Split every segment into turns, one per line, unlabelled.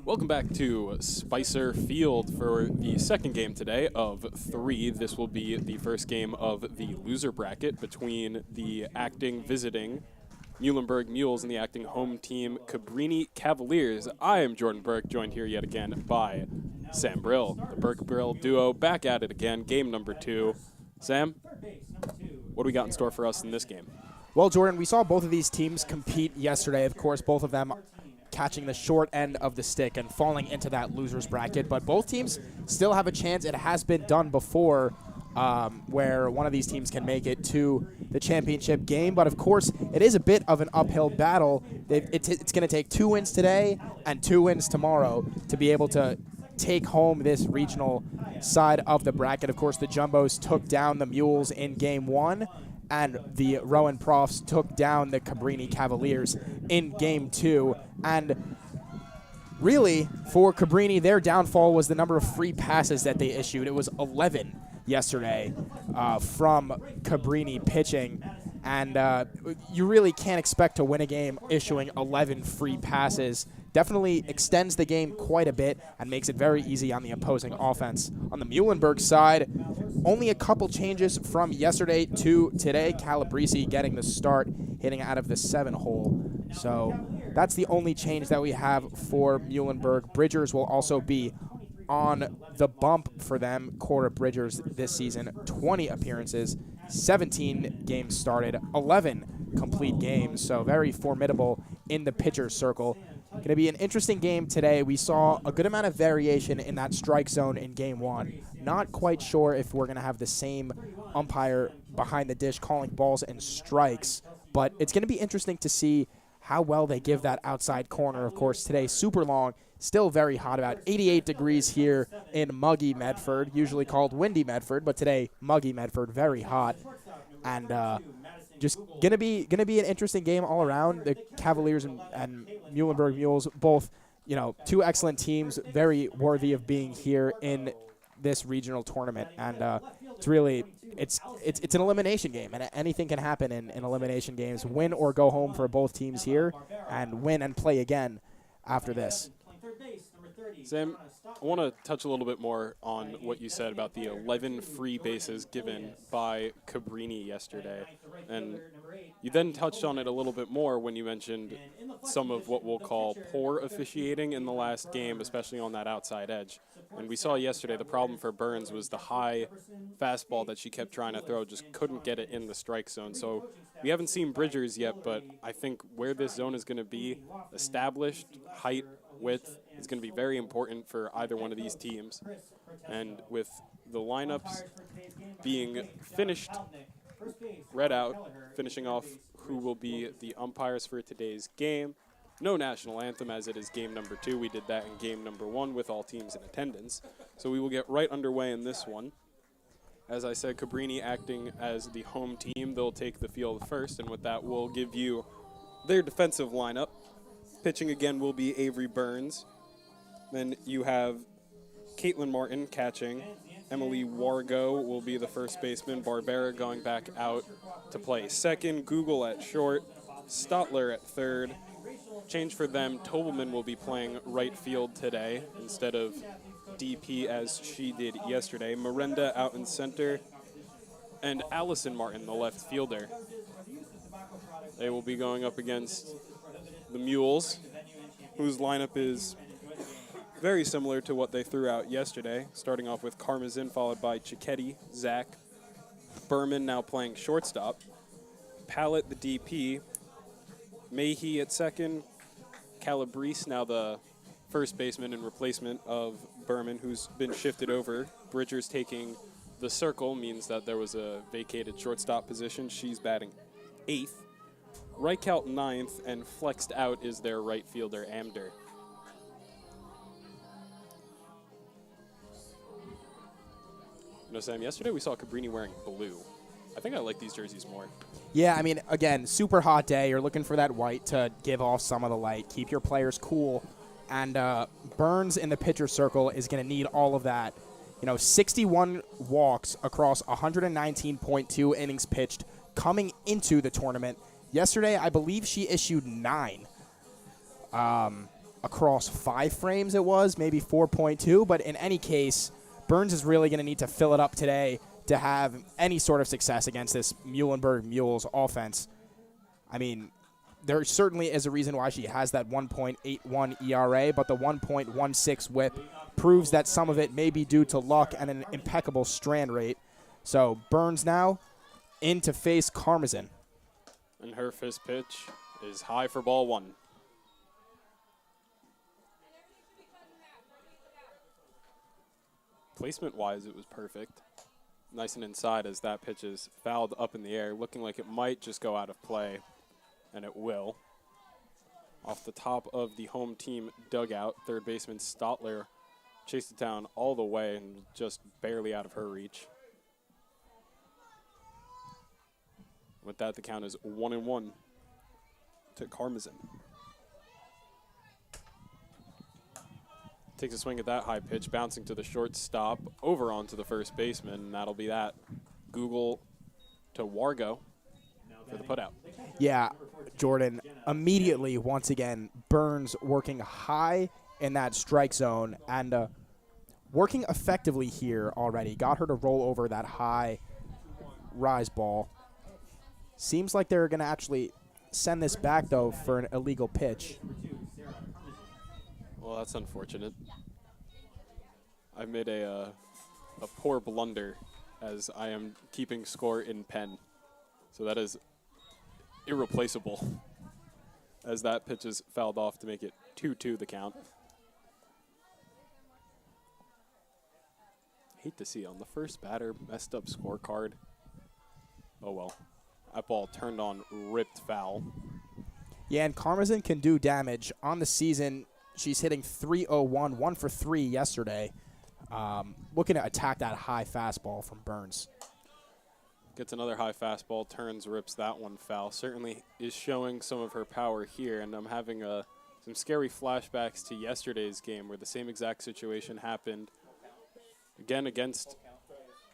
Welcome back to Spicer Field for the second game today of 3. This will be the first game of the loser bracket between the acting visiting Muhlenberg Mules and the acting home team Cabrini Cavaliers. I am Jordan Burke, joined here yet again by Sam Brill. The Burke-Brill duo back at it again, game number 2. Sam, what do we got in store for us in this game?
Well, Jordan, we saw both of these teams compete yesterday. Of course, both of them catching the short end of the stick and falling into that loser's bracket. But both teams still have a chance. It has been done before where one of these teams can make it to the championship game. But, of course, it is a bit of an uphill battle. It's going to take 2 wins today and 2 wins tomorrow to be able to take home this regional side of the bracket. Of course, the Jumbos took down the Mules in Game 1. And the Rowan Profs took down the Cabrini Cavaliers in Game 2. And really, for Cabrini, their downfall was the number of free passes that they issued. It was 11 yesterday from Cabrini pitching. And you really can't expect to win a game issuing 11 free passes. Definitely extends the game quite a bit and makes it very easy on the opposing offense. On the Muhlenberg side, only a couple changes from yesterday to today. Calabrese getting the start, hitting out of the 7-hole. So that's the only change that we have for Muhlenberg. Bridgers will also be on the bump for them. Cora Bridgers this season, 20 appearances, 17 games started, 11 complete games. So very formidable in the pitcher's circle. Going to be an interesting game today. We saw a good amount of variation in that strike zone in Game 1. Not quite sure if we're going to have the same umpire behind the dish calling balls and strikes, but it's going to be interesting to see how well they give that outside corner. Of course, today, super long, still very hot, about 88 degrees here in muggy Medford, usually called windy Medford, but today, muggy Medford, very hot. And just gonna be an interesting game all around. The Cavaliers and Muhlenberg Mules, both, two excellent teams, very worthy of being here in this regional tournament. And it's really it's an elimination game, and anything can happen in elimination games. Win or go home for both teams here, and win and play again after this.
Sam, I want to touch a little bit more on what you said about the 11 free bases given by Cabrini yesterday. And you then touched on it a little bit more when you mentioned some of what we'll call poor officiating in the last game, especially on that outside edge. And we saw yesterday the problem for Burns was the high fastball that she kept trying to throw, just couldn't get it in the strike zone. So we haven't seen Bridgers yet, but I think where this zone is going to be established, height, width, is going to be very important for either one of these teams. And with the lineups being finished, read out, finishing off who will be the umpires for today's game. No national anthem, as it is game number 2. We did that in game number 1 with all teams in attendance. So we will get right underway in this one. As I said, Cabrini acting as the home team. They'll take the field first, and with that, we'll give you their defensive lineup. Pitching again will be Avery Burns. Then you have Caitlin Martin catching. Emily Wargo will be the first baseman. Barbera going back out to play second. Google at short. Stotler at third. Change for them, Tobelman will be playing right field today instead of DP as she did yesterday. Miranda out in center. And Allison Martin, the left fielder. They will be going up against the Mules, whose lineup is very similar to what they threw out yesterday, starting off with Karmazin, followed by Cicchetti, Zach, Berman now playing shortstop, Pallett the DP, Mayhe at second, Calabrese now the first baseman in replacement of Berman, who's been shifted over. Bridgers taking the circle means that there was a vacated shortstop position. She's batting 8th. Reichelt 9th, and flexed out is their right fielder, Amder. Sam, yesterday we saw Cabrini wearing blue. I think I like these jerseys more.
Yeah, I mean, again, super hot day. You're looking for that white to give off some of the light, keep your players cool. And Burns in the pitcher circle is going to need all of that. 61 walks across 119.2 innings pitched coming into the tournament. Yesterday, I believe she issued 9. across 5 frames it was, maybe 4.2. But in any case, Burns is really going to need to fill it up today to have any sort of success against this Muhlenberg Mules offense. I mean, there certainly is a reason why she has that 1.81 ERA, but the 1.16 whip proves that some of it may be due to luck and an impeccable strand rate. So Burns now in to face Karmazin.
And her first pitch is high for ball 1. Placement-wise, it was perfect. Nice and inside as that pitch is fouled up in the air, looking like it might just go out of play, and it will. Off the top of the home team dugout, third baseman Stotler chased it down all the way and just barely out of her reach. With that, the count is 1-1 to Karmazin. Takes a swing at that high pitch, bouncing to the shortstop, over onto the first baseman, and that'll be that. Google to Wargo for the putout.
Yeah, Jordan, immediately, once again, Burns working high in that strike zone and working effectively here already. Got her to roll over that high rise ball. Seems like they're going to actually send this back, though, for an illegal pitch.
Well, that's unfortunate. I made a poor blunder as I am keeping score in pen. So that is irreplaceable as that pitch is fouled off to make it 2-2 the count. Hate to see on the first batter, messed up scorecard. Oh well. That ball turned on, ripped foul.
Yeah, and Karmazin can do damage. On the season, she's hitting .301, 1 for 3 yesterday. Looking to attack that high fastball from Burns.
Gets another high fastball, turns, rips that one foul. Certainly is showing some of her power here, and I'm having some scary flashbacks to yesterday's game where the same exact situation happened again against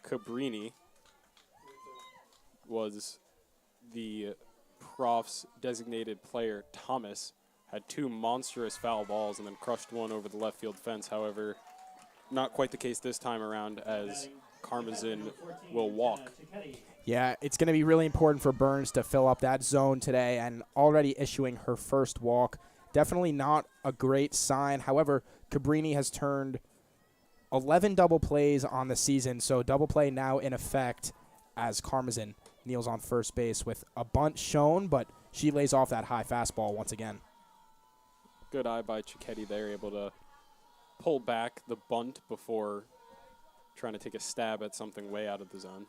Cabrini. Was the Prof's designated player, Thomas, had 2 monstrous foul balls and then crushed one over the left field fence. However, not quite the case this time around as Karmazin will walk.
Yeah, it's going to be really important for Burns to fill up that zone today, and already issuing her first walk. Definitely not a great sign. However, Cabrini has turned 11 double plays on the season, so double play now in effect as Karmazin kneels on first base with a bunt shown, but she lays off that high fastball once again.
Good eye by Cicchetti there, able to pull back the bunt before trying to take a stab at something way out of the zone.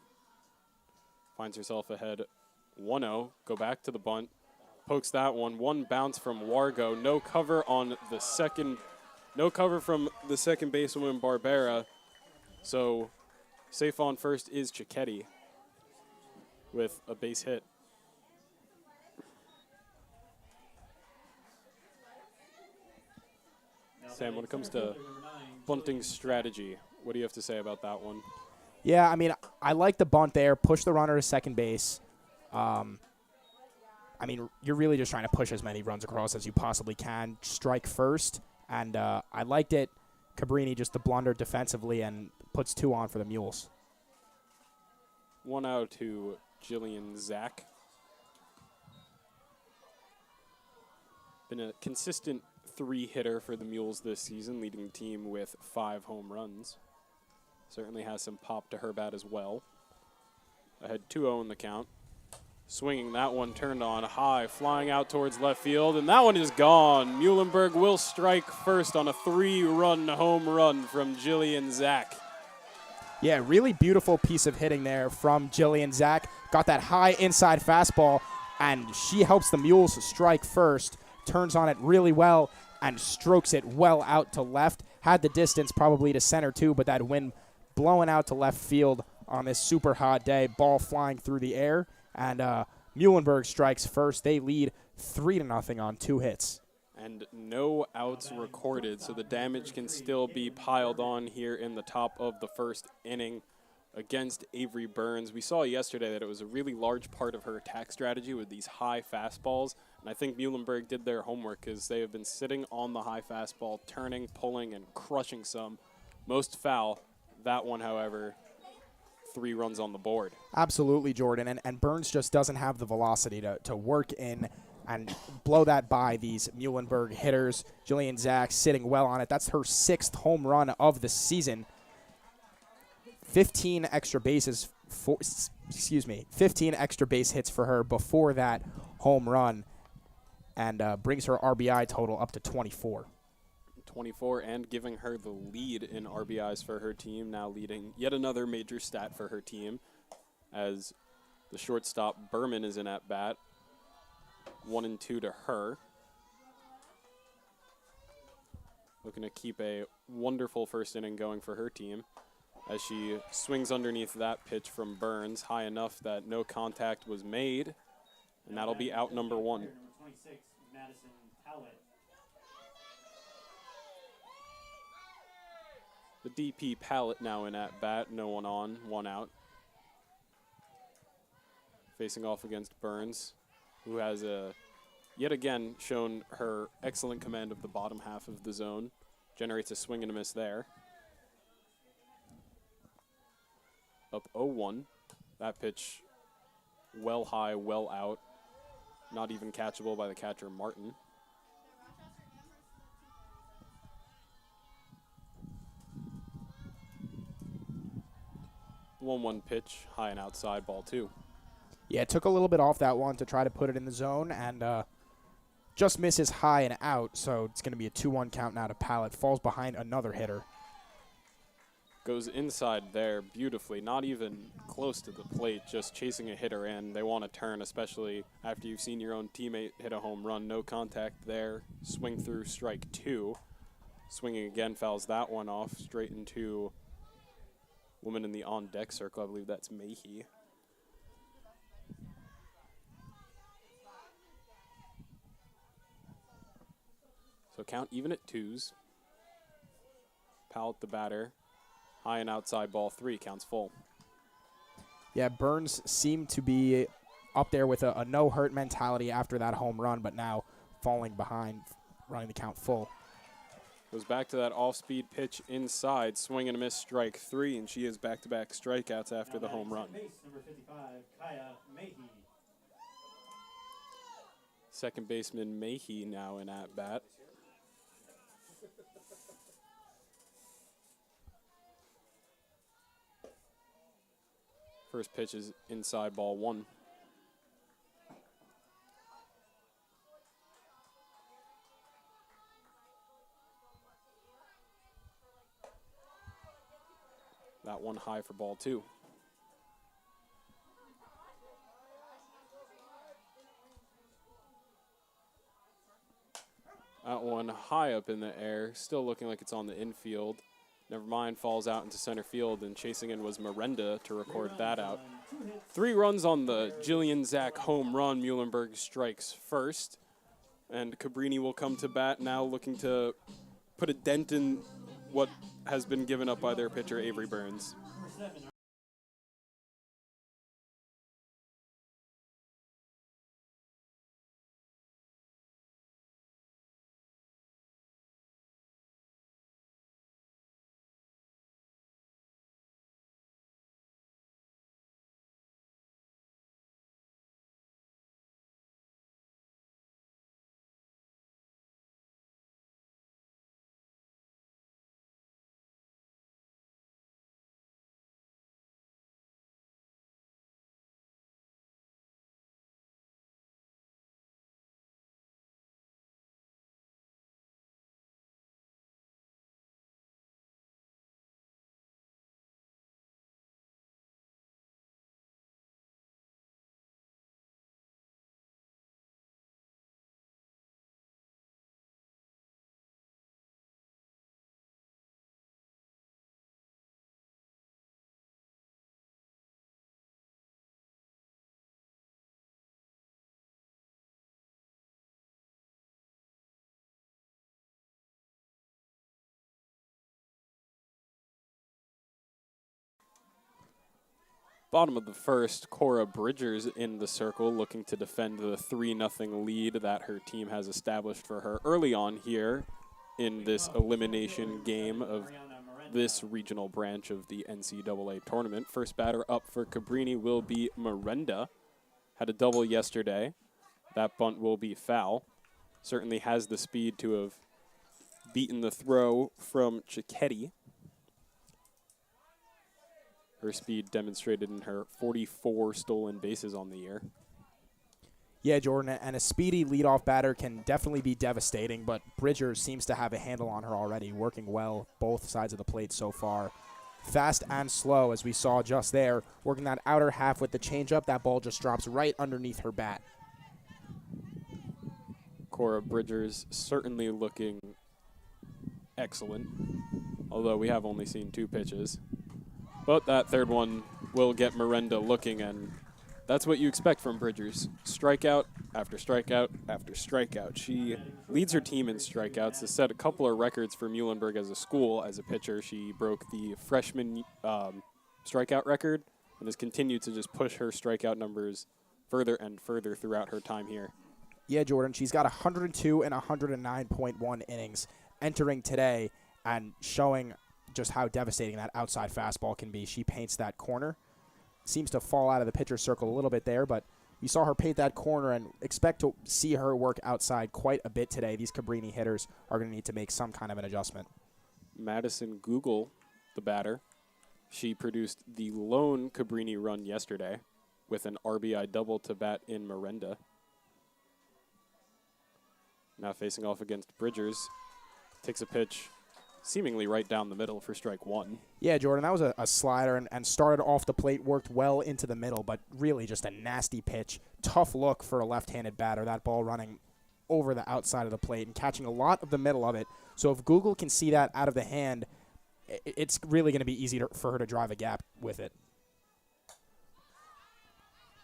Finds herself ahead 1-0, go back to the bunt, pokes that one bounce from Wargo, no cover on the second, no cover from the second basewoman Barbera, so safe on first is Cicchetti with a base hit. Sam, when it comes to bunting strategy, what do you have to say about that one?
Yeah, I mean, I like the bunt there, push the runner to second base. I mean, you're really just trying to push as many runs across as you possibly can, strike first, and I liked it. Cabrini just the blunder defensively and puts 2 on for the Mules.
1 out to Jillian Zach. Been a consistent 3-hitter for the Mules this season, leading the team with 5 home runs. Certainly has some pop to her bat as well. Ahead 2-0 in the count. Swinging that one, turned on high, flying out towards left field, and that one is gone. Muhlenberg will strike first on a 3-run home run from Jillian Zach.
Yeah, really beautiful piece of hitting there from Jillian Zach. Got that high inside fastball, and she helps the Mules strike first, turns on it really well, and strokes it well out to left. Had the distance probably to center too, but that wind blowing out to left field on this super hot day, ball flying through the air, and Muhlenberg strikes first. They lead 3-0 on 2 hits.
And no outs recorded, so the damage can still be piled on here in the top of the first inning against Avery Burns. We saw yesterday that it was a really large part of her attack strategy with these high fastballs, And I think Muhlenberg did their homework because they have been sitting on the high fastball, turning, pulling, and crushing some. Most foul. That one, however, 3 runs on the board.
Absolutely, Jordan. And Burns just doesn't have the velocity to work in and blow that by these Muhlenberg hitters. Jillian Zach sitting well on it. That's her 6th home run of the season. 15 extra bases, 15 extra base hits for her before that home run, and brings her RBI total up to 24.
24, and giving her the lead in RBIs for her team, now leading yet another major stat for her team, as the shortstop Berman is in at bat. 1-2 to her. Looking to keep a wonderful first inning going for her team, as she swings underneath that pitch from Burns, high enough that no contact was made, and that'll be out number 1. The DP Pallet now in at bat, no one on, 1 out. Facing off against Burns, who has yet again shown her excellent command of the bottom half of the zone. Generates a swing and a miss there. Up 0-1. That pitch well high, well out. Not even catchable by the catcher, Martin. The 1-1 pitch, high and outside, ball 2.
Yeah, it took a little bit off that one to try to put it in the zone, and just misses high and out, so it's going to be a 2-1 count now to Pallet. Falls behind another hitter.
Goes inside there beautifully, not even close to the plate, just chasing a hitter in. They want to turn, especially after you've seen your own teammate hit a home run. No contact there. Swing through, strike 2. Swinging again, fouls that one off, straight into woman in the on-deck circle. I believe that's Mayhe. So count even at 2s. Pallet the batter. High and outside, ball 3, counts full.
Yeah, Burns seemed to be up there with a no-hurt mentality after that home run, but now falling behind, running the count full.
Goes back to that off-speed pitch inside, swing and a miss, strike 3, and she has back-to-back strikeouts after the home run. Second baseman Mayhe now in at-bat. First pitch is inside, ball 1. That one high for ball 2. That one high up in the air, still looking like it's on the infield. Never mind, falls out into center field, and chasing in was Miranda to record that out. 3 runs on the Jillian Zach home run. Muhlenberg strikes first, and Cabrini will come to bat now, looking to put a dent in what has been given up by their pitcher, Avery Burns. bottom of the first, Cora Bridgers in the circle looking to defend the 3-0 lead that her team has established for her early on here in this elimination game of this regional branch of the NCAA tournament. First batter up for Cabrini will be Miranda. Had a double yesterday. That bunt will be foul. Certainly has the speed to have beaten the throw from Cicchetti. Her speed demonstrated in her 44 stolen bases on the year.
Yeah, Jordan, and a speedy leadoff batter can definitely be devastating, but Bridgers seems to have a handle on her already, working well both sides of the plate so far. Fast and slow, as we saw just there, working that outer half with the changeup. That ball just drops right underneath her bat.
Cora Bridgers certainly looking excellent, although we have only seen 2 pitches. But that third one will get Miranda looking, and that's what you expect from Bridgers. Strikeout after strikeout after strikeout. She leads her team in strikeouts. Has set a couple of records for Muhlenberg as a school. As a pitcher, she broke the freshman strikeout record and has continued to just push her strikeout numbers further and further throughout her time here.
Yeah, Jordan, she's got 102 and 109.1 innings entering today and showing just how devastating that outside fastball can be. She paints that corner. Seems to fall out of the pitcher's circle a little bit there, but you saw her paint that corner and expect to see her work outside quite a bit today. These Cabrini hitters are going to need to make some kind of an adjustment.
Madison Google, the batter. She produced the lone Cabrini run yesterday with an RBI double to bat in Miranda. Now facing off against Bridgers. Takes a pitch seemingly right down the middle for strike 1.
Yeah, Jordan, that was a slider and started off the plate, worked well into the middle, but really just a nasty pitch. Tough look for a left-handed batter, that ball running over the outside of the plate and catching a lot of the middle of it. So if Google can see that out of the hand, it's really going to be easy for her to drive a gap with it.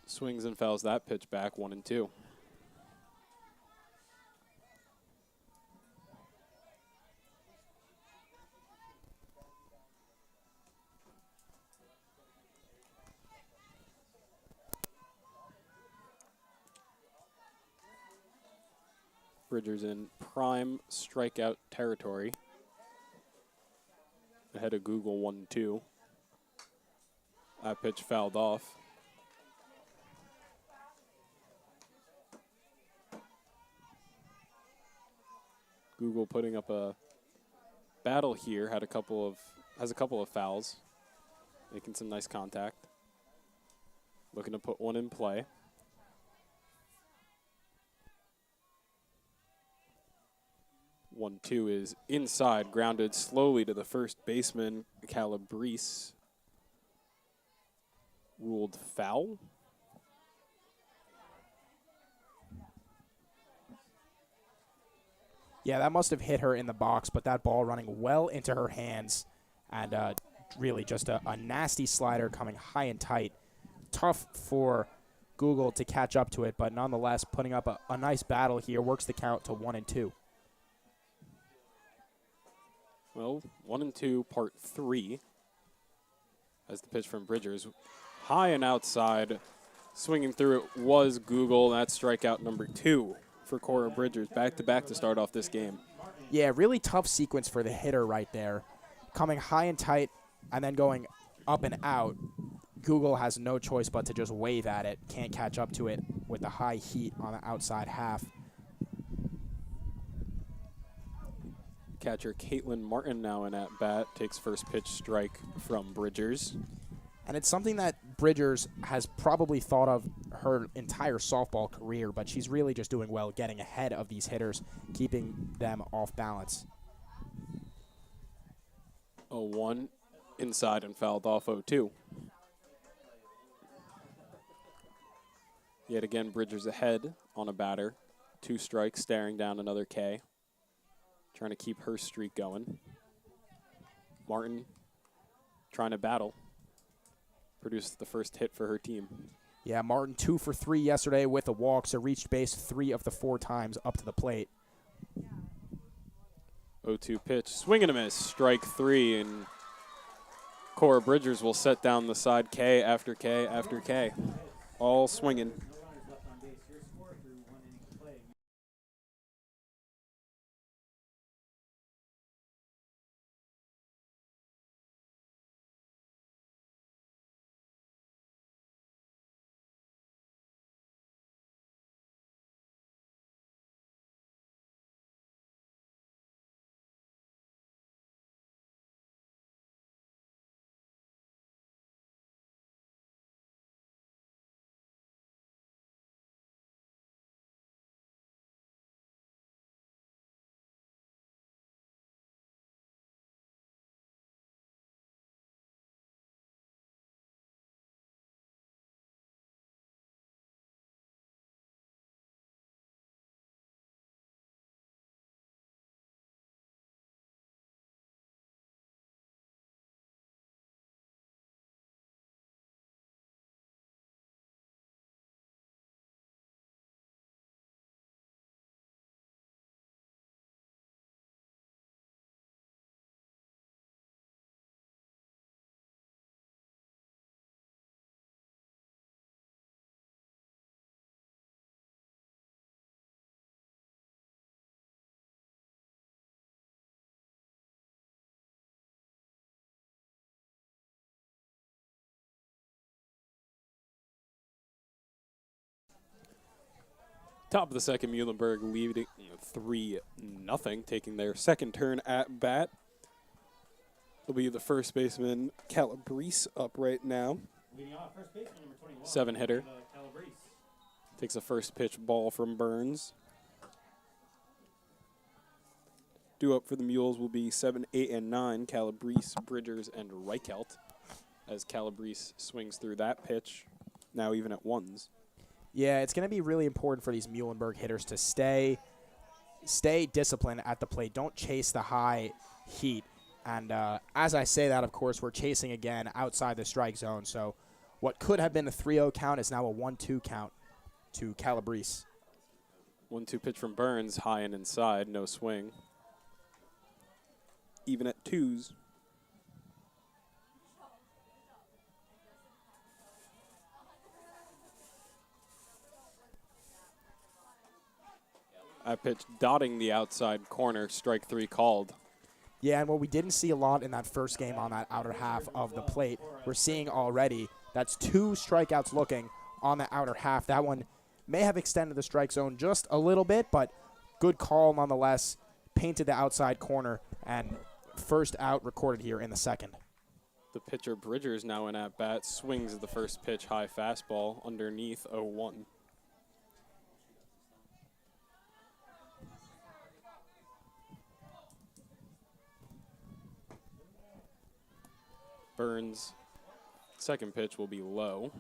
Swings and fouls that pitch back, 1-2. Bridgers in prime strikeout territory. Ahead of Google 1-2. That pitch fouled off. Google putting up a battle here. Has a couple of fouls. Making some nice contact. Looking to put one in play. 1-2 is inside, grounded slowly to the first baseman. Calabrese ruled foul.
Yeah, that must have hit her in the box, but that ball running well into her hands and really just a nasty slider coming high and tight. Tough for Google to catch up to it, but nonetheless putting up a nice battle here. Works the count to 1-2.
Well, 1-2, part 3. As the pitch from Bridgers. High and outside. Swinging through it was Google. That's strikeout number 2 for Cora Bridgers. Back-to-back to start off this game.
Yeah, really tough sequence for the hitter right there. Coming high and tight and then going up and out. Google has no choice but to just wave at it. Can't catch up to it with the high heat on the outside half.
Catcher Caitlin Martin now in at bat. Takes first pitch strike from Bridgers.
And it's something that Bridgers has probably thought of her entire softball career, but she's really just doing well getting ahead of these hitters, keeping them off balance.
0-1 inside and fouled off 0-2. Yet again, Bridgers ahead on a batter. 2 strikes, staring down another K. Trying to keep her streak going. Martin trying to battle. Produced the first hit for her team.
Yeah, Martin 2 for 3 yesterday with a walk, so reached base 3 of the 4 times up to the plate.
0-2 pitch, swing and a miss, strike 3, and Cora Bridgers will set down the side K after K after K, all swinging. Top of the second, Muhlenberg leading 3-0, taking their second turn at bat. Will be the first baseman, Cavaliers, up right now.
Leading off, first baseman, number 21.
7-hitter. Takes a first pitch ball from Burns. Due up for the Mules will be 7, 8, and 9, Cavaliers, Bridgers, and Reichelt, as Cavaliers swings through that pitch, now even at ones.
Yeah, it's going to be really important for these Muhlenberg hitters to stay disciplined at the plate. Don't chase the high heat. And as I say that, of course, we're chasing again outside the strike zone. So what could have been a 3-0 count is now a 1-2 count to Cavaliers.
1-2 pitch from Burns, high and inside, no swing. Even at twos. I pitch dotting the outside corner, strike 3 called.
Yeah, and what we didn't see a lot in that first game on that outer half of the plate, we're seeing already. That's 2 strikeouts looking on the outer half. That one may have extended the strike zone just a little bit, but good call nonetheless. Painted the outside corner, and first out recorded here in the second.
The pitcher Bridgers now in at bat, swings at the first pitch, high fastball, underneath 0-1. Burns' second pitch will be low.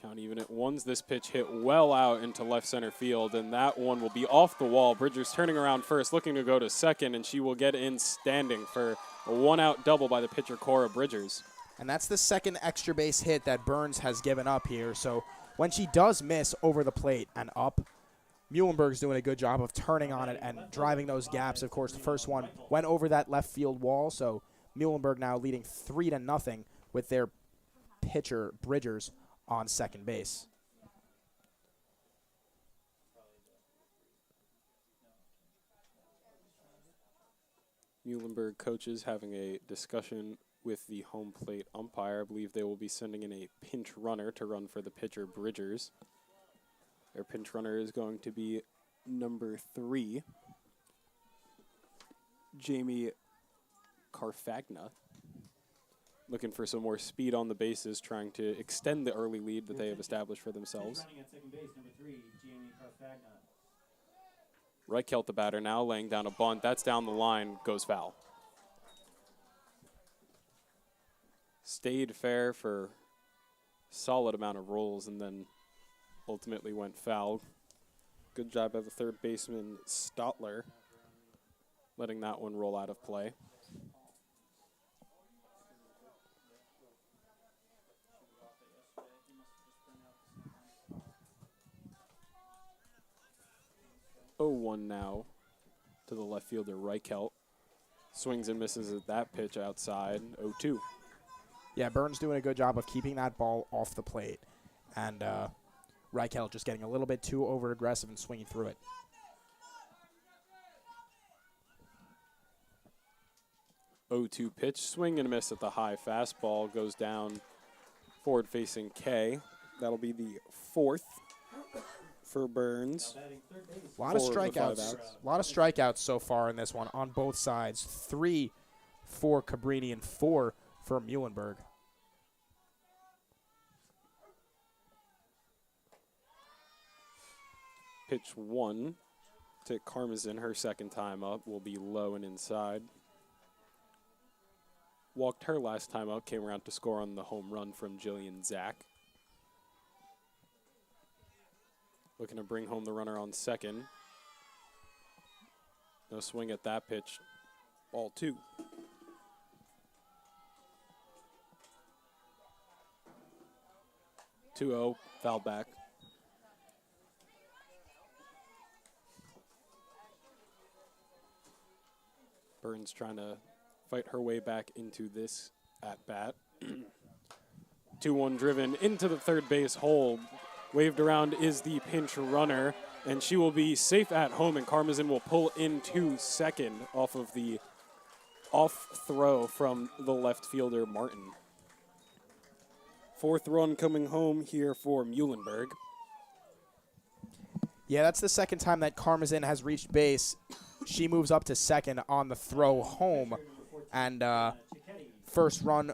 Count even at ones. This pitch hit well out into left center field, and that one will be off the wall. Bridgers turning around first, looking to go to second, and she will get in standing for a one-out double by the pitcher Cora Bridgers.
And that's the second extra base hit that Burns has given up here. So when she does miss over the plate and up, Muhlenberg's doing a good job of turning on it and driving those gaps. Of course, the first one went over that left field wall, so Muhlenberg now leading 3-0 with their pitcher Bridgers on second base.
Muhlenberg coaches having a discussion with the home plate umpire. I believe they will be sending in a pinch runner to run for the pitcher Bridgers. Their pinch runner is going to be number 3, Jamie Carfagna. Looking for some more speed on the bases, trying to extend the early lead that they have established for themselves.
Running at second base, number 3, Jamie Carfagna.
Reichelt, the batter, now laying down a bunt. That's down the line, goes foul. Stayed fair for a solid amount of rolls and then ultimately went foul. Good job by the third baseman, Stotler, letting that one roll out of play. Oh, 1 now to the left fielder, Reichelt. Swings and misses at that pitch outside, 0-2.
Yeah, Burns doing a good job of keeping that ball off the plate. And Reichelt just getting a little bit too over-aggressive and swinging through it.
0-2 pitch, swing and a miss at the high fastball, goes down forward-facing K. That'll be the 4th for Burns.
A lot of strikeouts. A lot of strikeouts so far in this one on both sides. 3 for Cabrini and 4 for Muhlenberg.
Pitch 1 to Karmazin, her second time up, will be low and inside. Walked her last time up, came around to score on the home run from Jillian Zach. Looking to bring home the runner on second. No swing at that pitch. Ball 2. (2-0), foul back. Burns trying to fight her way back into this at-bat. 2-1 driven into the third base hole. Waved around is the pinch runner, and she will be safe at home, and Karmazin will pull into second off of the off throw from the left fielder, Martin. 4th run coming home here for Muhlenberg.
Yeah, that's the second time that Karmazin has reached base. She moves up to second on the throw home, and first run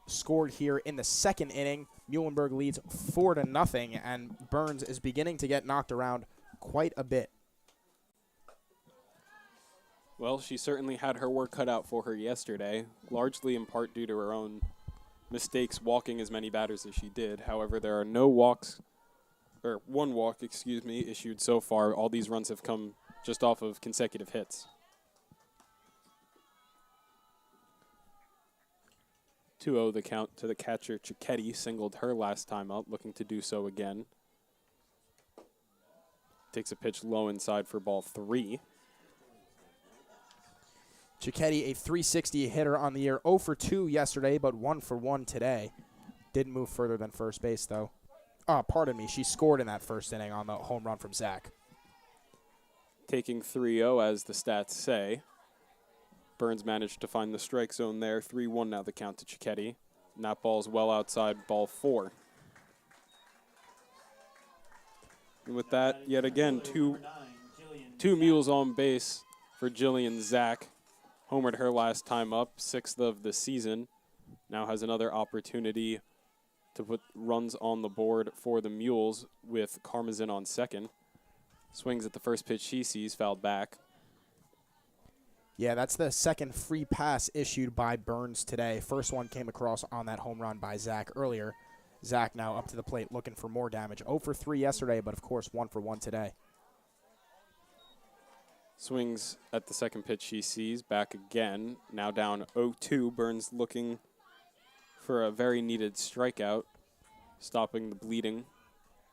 scored here in the second inning. Muhlenberg leads 4-0, and Burns is beginning to get knocked around quite a bit.
Well, she certainly had her work cut out for her yesterday, largely in part due to her own mistakes walking as many batters as she did. However, there are no walks, or 1 walk, excuse me, issued so far. All these runs have come just off of consecutive hits. 2-0 the count to the catcher. Cicchetti singled her last time up, looking to do so again. Takes a pitch low inside for ball 3.
Cicchetti, a .360 hitter on the year, 0 for 2 yesterday, but 1 for 1 today. Didn't move further than first base, though. Oh, pardon me. She scored in that first inning on the home run from Zach.
Taking 3-0, as the stats say. Burns managed to find the strike zone there. 3-1 now the count to Cicchetti. And that ball's well outside ball 4. And with that, yet again, two Mules on base for Jillian Zach. Homered her last time up, 6th of the season. Now has another opportunity to put runs on the board for the Mules with Karmazin on second. Swings at the first pitch she sees, fouled back.
Yeah, that's the second free pass issued by Burns today. First one came across on that home run by Zach earlier. Zach now up to the plate looking for more damage. 0 for 3 yesterday, but of course 1 for 1 today.
Swings at the second pitch she sees, back again. Now down 0-2. Burns looking for a very needed strikeout, stopping the bleeding,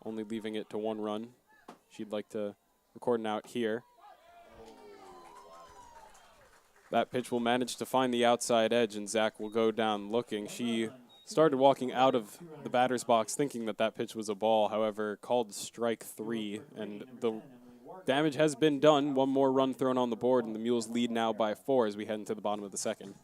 only leaving it to 1 run. She'd like to record an out here. That pitch will manage to find the outside edge, and Zach will go down looking. She started walking out of the batter's box thinking that that pitch was a ball, however, called strike 3, and the damage has been done. 1 more run thrown on the board, and the Mules lead now by 4 as we head into the bottom of the second.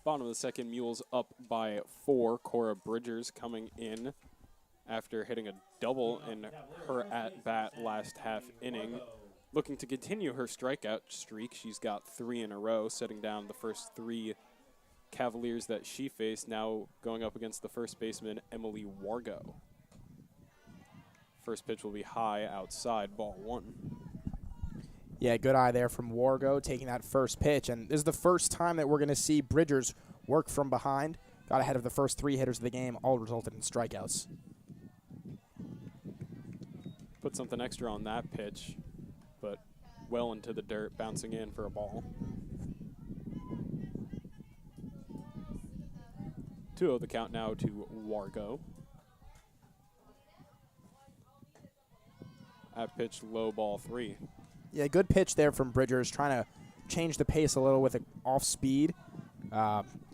Bottom of the second, Mules up by 4. Cora Bridgers coming in after hitting a double in her at-bat last half inning. Looking to continue her strikeout streak. She's got 3 in a row, setting down the first 3 Cavaliers that she faced, now going up against the first baseman, Emily Wargo. First pitch will be high outside, ball 1.
Yeah, good eye there from Wargo taking that first pitch. And this is the first time that we're going to see Bridgers work from behind. Got ahead of the first 3 hitters of the game, all resulted in strikeouts.
Put something extra on that pitch, but well into the dirt, bouncing in for a ball. 2-0 the count now to Wargo. At pitch, low, ball 3.
Yeah, good pitch there from Bridgers, trying to change the pace a little with an off speed.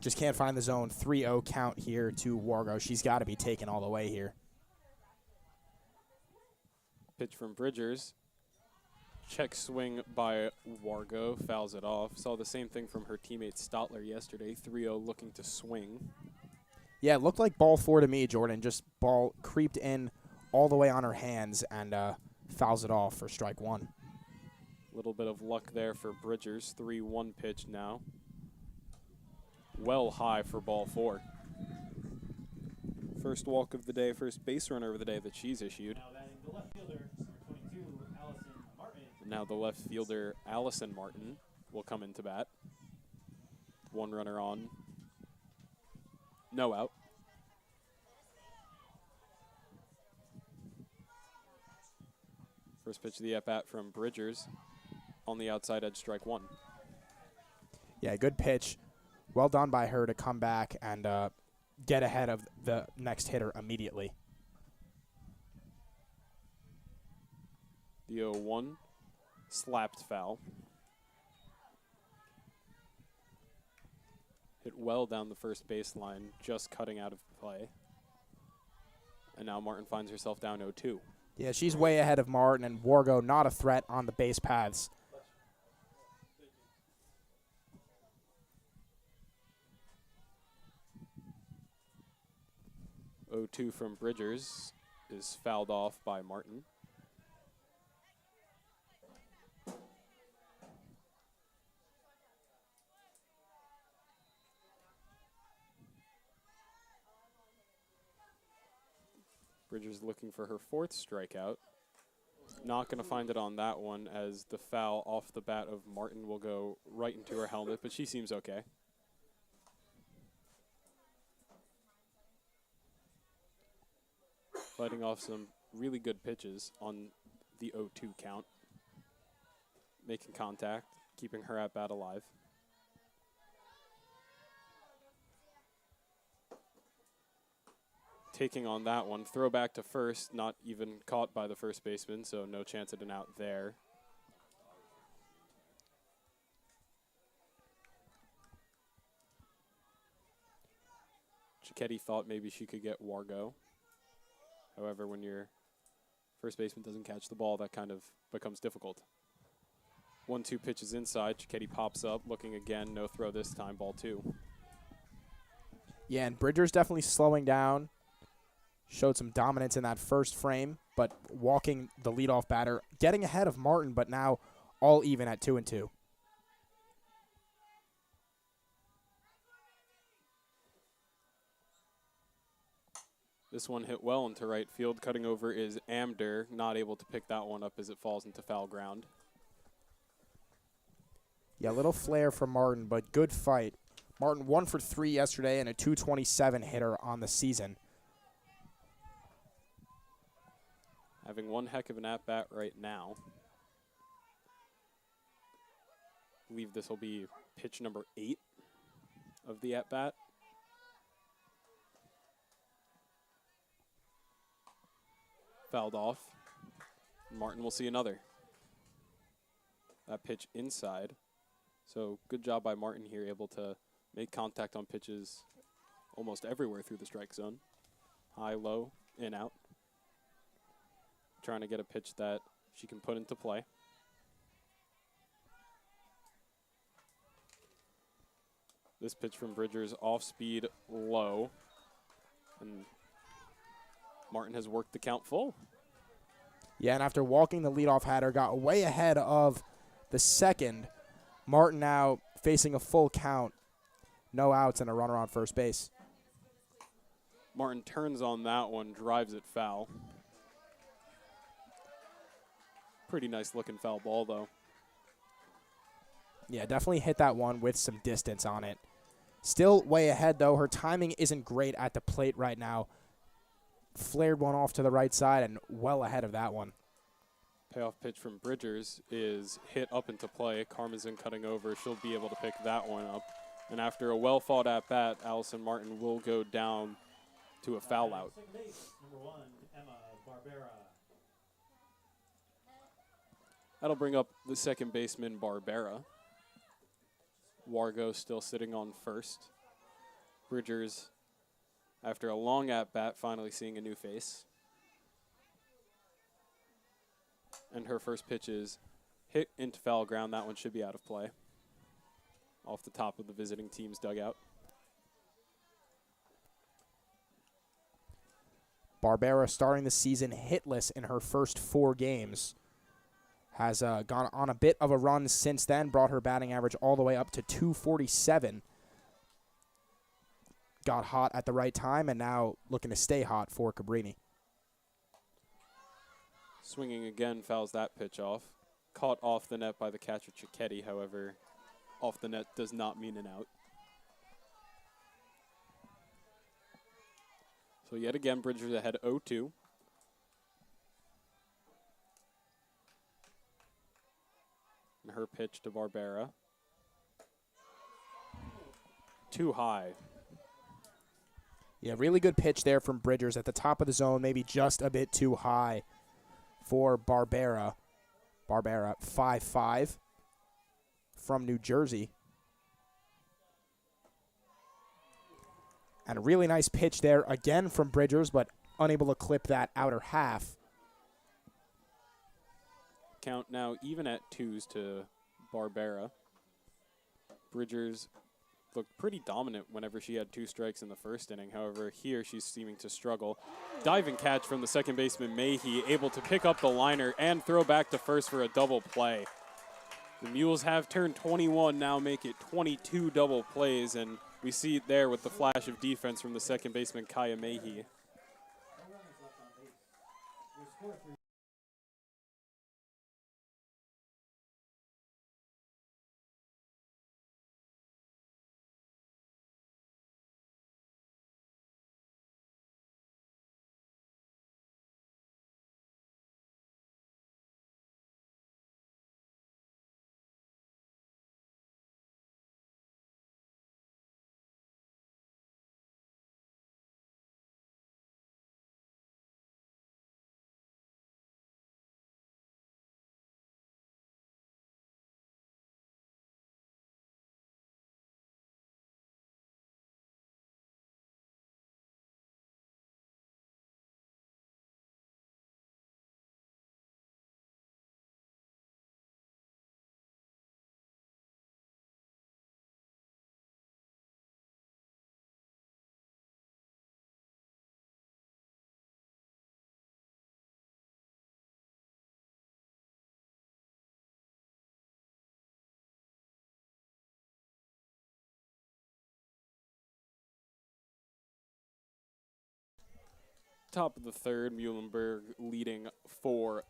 Just can't find the zone. 3-0 count here to Wargo. She's got to be taken all the way here.
Pitch from Bridgers. Check swing by Wargo, fouls it off. Saw the same thing from her teammate Stotler yesterday. 3-0 looking to swing.
Yeah, it looked like ball 4 to me, Jordan. Just ball creeped in all the way on her hands and fouls it off for strike 1.
A little bit of luck there for Bridgers. 3-1 pitch now. Well high for ball 4. First walk of the day, first base runner of the day that she's issued. Now the left fielder, Allison Martin, will come into bat. 1 runner on. No out. First pitch of the at-bat from Bridgers. On the outside edge, strike 1.
Yeah, good pitch. Well done by her to come back and get ahead of the next hitter immediately.
The 0-1, slapped foul. Hit well down the first baseline, just cutting out of play. And now Martin finds herself down 0-2.
Yeah, she's way ahead of Martin, and Wargo not a threat on the base paths.
.02 from Bridgers is fouled off by Martin. Bridgers looking for her 4th strikeout. Not going to find it on that one, as the foul off the bat of Martin will go right into her helmet, but she seems okay. Fighting off some really good pitches on the 0-2 count. Making contact, keeping her at bat alive. Taking on that one. Throw back to first, not even caught by the first baseman, so no chance at an out there. Cicchetti thought maybe she could get Wargo. However, when your first baseman doesn't catch the ball, that kind of becomes difficult. 1-2 pitches inside. Cicchetti pops up, looking again. No throw this time, ball 2.
Yeah, and Bridgers definitely slowing down. Showed some dominance in that first frame, but walking the leadoff batter, getting ahead of Martin, but now all even at 2-2.
This one hit well into right field. Cutting over is Amder, not able to pick that one up as it falls into foul ground.
Yeah, a little flare from Martin, but good fight. Martin 1 for 3 yesterday and a .227 hitter on the season.
Having one heck of an at-bat right now. I believe this will be pitch number 8 of the at-bat. Fouled off. Martin will see another. That pitch inside. So good job by Martin here, able to make contact on pitches almost everywhere through the strike zone. High, low, in, out. Trying to get a pitch that she can put into play. This pitch from Bridgers off speed low. And Martin has worked the count full.
Yeah, and after walking the leadoff hitter, got way ahead of the second. Martin now facing a full count. No outs and a runner on first base.
Martin turns on that one, drives it foul. Pretty nice looking foul ball, though.
Yeah, definitely hit that one with some distance on it. Still way ahead, though. Her timing isn't great at the plate right now. Flared one off to the right side and well ahead of that one.
Payoff pitch from Bridgers is hit up into play. Karmazin cutting over. She'll be able to pick that one up. And after a well-fought at-bat, Allison Martin will go down to a foul out.
Second base, number 1, Emma Barbera.
That'll bring up the second baseman, Barbera. Wargo still sitting on first. Bridgers, after a long at-bat, finally seeing a new face. And her first pitch is hit into foul ground. That one should be out of play. Off the top of the visiting team's dugout.
Barbera starting the season hitless in her first 4 games. Has gone on a bit of a run since then, brought her batting average all the way up to 247. Got hot at the right time and now looking to stay hot for Cabrini.
Swinging again, fouls that pitch off. Caught off the net by the catcher Cicchetti, however, off the net does not mean an out. So yet again, Bridgers ahead 0-2. And her pitch to Barbera. Too high.
Yeah, really good pitch there from Bridgers at the top of the zone, maybe just a bit too high for Barbera. Barbera, 5'5", from New Jersey. And a really nice pitch there again from Bridgers, but unable to clip that outer half.
Count now even at 2s to Barbera. Bridgers looked pretty dominant whenever she had 2 strikes in the first inning. However, here she's seeming to struggle. Diving catch from the second baseman Mayhe, able to pick up the liner and throw back to first for a double play. The Mules have turned 21, now make it 22 double plays, and we see it there with the flash of defense from the second baseman Kaya Mayhe.
No runners left on base. Your score for
Top of the third, Muhlenberg leading 4-0.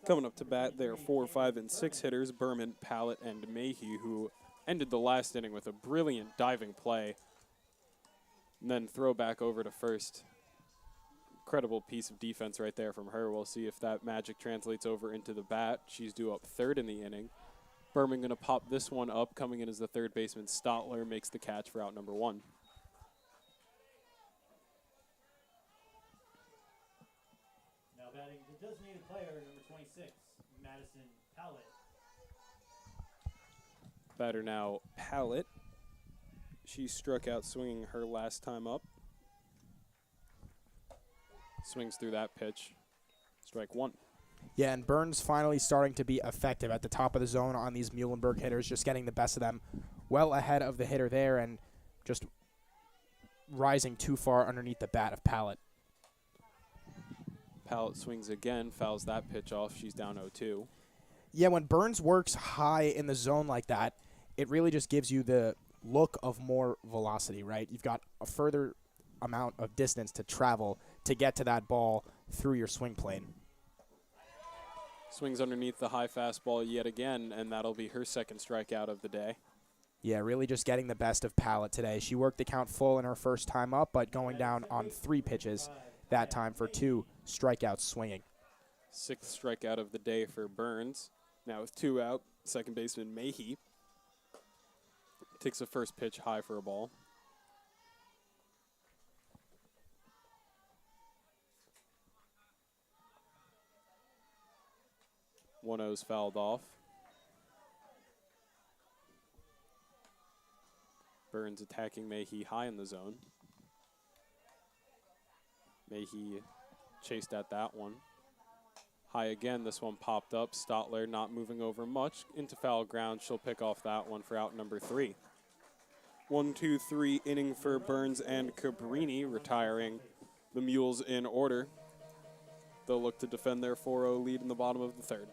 Coming up to bat there, 4, 5, and 6 hitters, Berman, Pallett, and Mayhe, who ended the last inning with a brilliant diving play. And then throw back over to first. Incredible piece of defense right there from her. We'll see if that magic translates over into the bat. She's due up third in the inning. Berman going to pop this one up. Coming in as the third baseman, Stotler makes the catch for out number 1.
now batting the designated player, number 26, Madison Pallett.
Batter now, Pallett. She struck out swinging her last time up. Swings through that pitch. Strike 1.
Yeah, and Burns finally starting to be effective at the top of the zone on these Muhlenberg hitters, just getting the best of them well ahead of the hitter there and just rising too far underneath the bat of Pallet.
Pallet swings again, fouls that pitch off. She's down 0-2.
Yeah, when Burns works high in the zone like that, it really just gives you the look of more velocity, right? You've got a further amount of distance to travel to get to that ball through your swing plane.
Swings underneath the high fastball yet again, and that'll be her second strikeout of the day.
Yeah, really just getting the best of Pallet today. She worked the count full in her first time up, but going down on 3 pitches that time for 2 strikeouts swinging.
6th strikeout of the day for Burns. Now with 2 out, second baseman Mayhe takes the first pitch high for a ball. One O's fouled off. Burns attacking Mayhe high in the zone. Mayhe chased at that one. High again, this one popped up. Stotler not moving over much into foul ground. She'll pick off that one for out number 3. 1-2-3 inning for Burns and Cabrini, retiring the Mules in order. They'll look to defend their 4-0 lead in the bottom of the 3rd.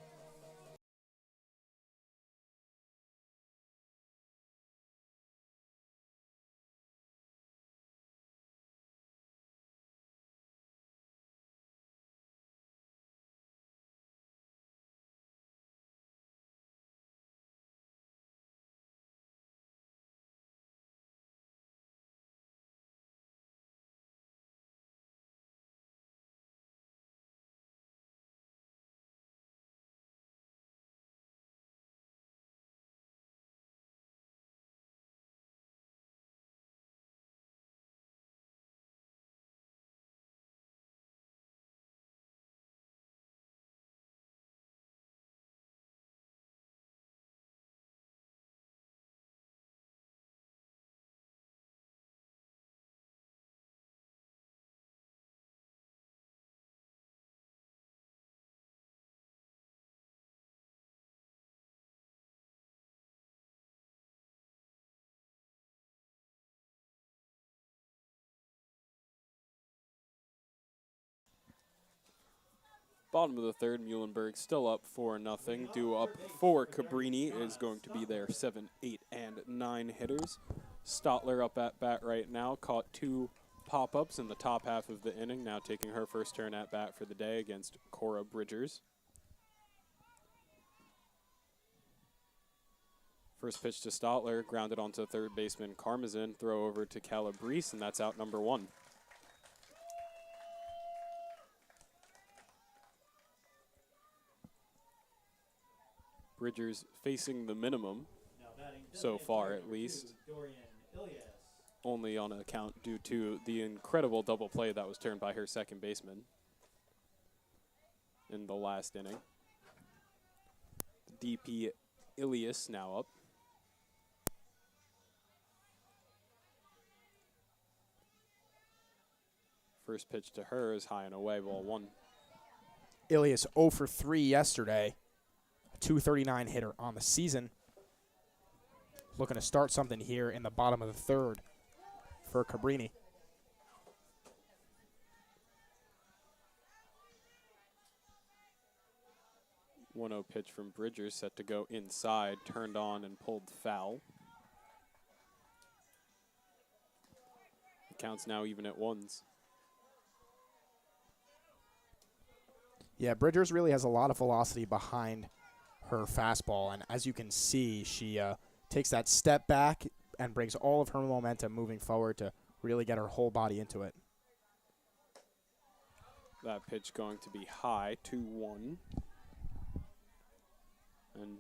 Bottom of the 3rd, Muhlenberg still up 4-0. Due up for Cabrini is going to be their 7, 8, and 9 hitters. Stotler up at bat right now, caught 2 pop-ups in the top half of the inning, now taking her first turn at bat for the day against Cora Bridgers. First pitch to Stotler, grounded onto third baseman Karmazin, throw over to Calabrese, and that's out number 1. Bridgers facing the minimum so far, at least. Only on account due to the incredible double play that was turned by her second baseman in the last inning. DP Ilias now up. First pitch to her is high and away, ball 1.
Ilias 0 for 3 yesterday. 239 hitter on the season. Looking to start something here in the bottom of the 3rd for Cabrini.
One 0 pitch from Bridgers set to go inside, turned on and pulled foul. The count's now even at 1s.
Yeah, Bridgers really has a lot of velocity behind her fastball, and as you can see, she takes that step back and brings all of her momentum moving forward to really get her whole body into it.
That pitch going to be high, 2-1. And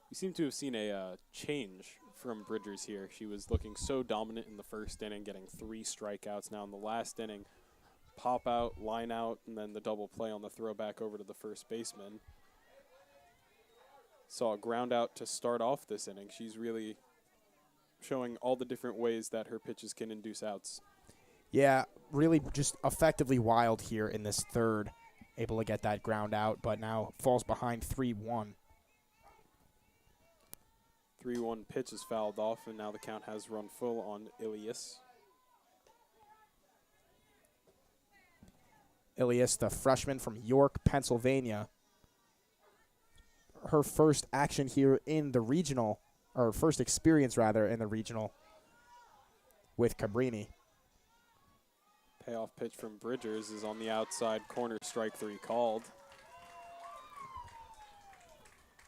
we seem to have seen a change from Bridgers here. She was looking so dominant in the first inning, getting 3 strikeouts. Now in the last inning, pop out, line out, and then the double play on the throwback over to the first baseman. Saw a ground out to start off this inning. She's really showing all the different ways that her pitches can induce outs.
Yeah, really just effectively wild here in this 3rd. Able to get that ground out, but now falls behind 3-1.
3-1 pitch is fouled off, and now the count has run full on Ilias.
Ilias, the freshman from York, Pennsylvania. Her first action here in the regional, or first experience rather, in the regional with Cabrini.
Payoff pitch from Bridgers is on the outside corner, strike 3 called.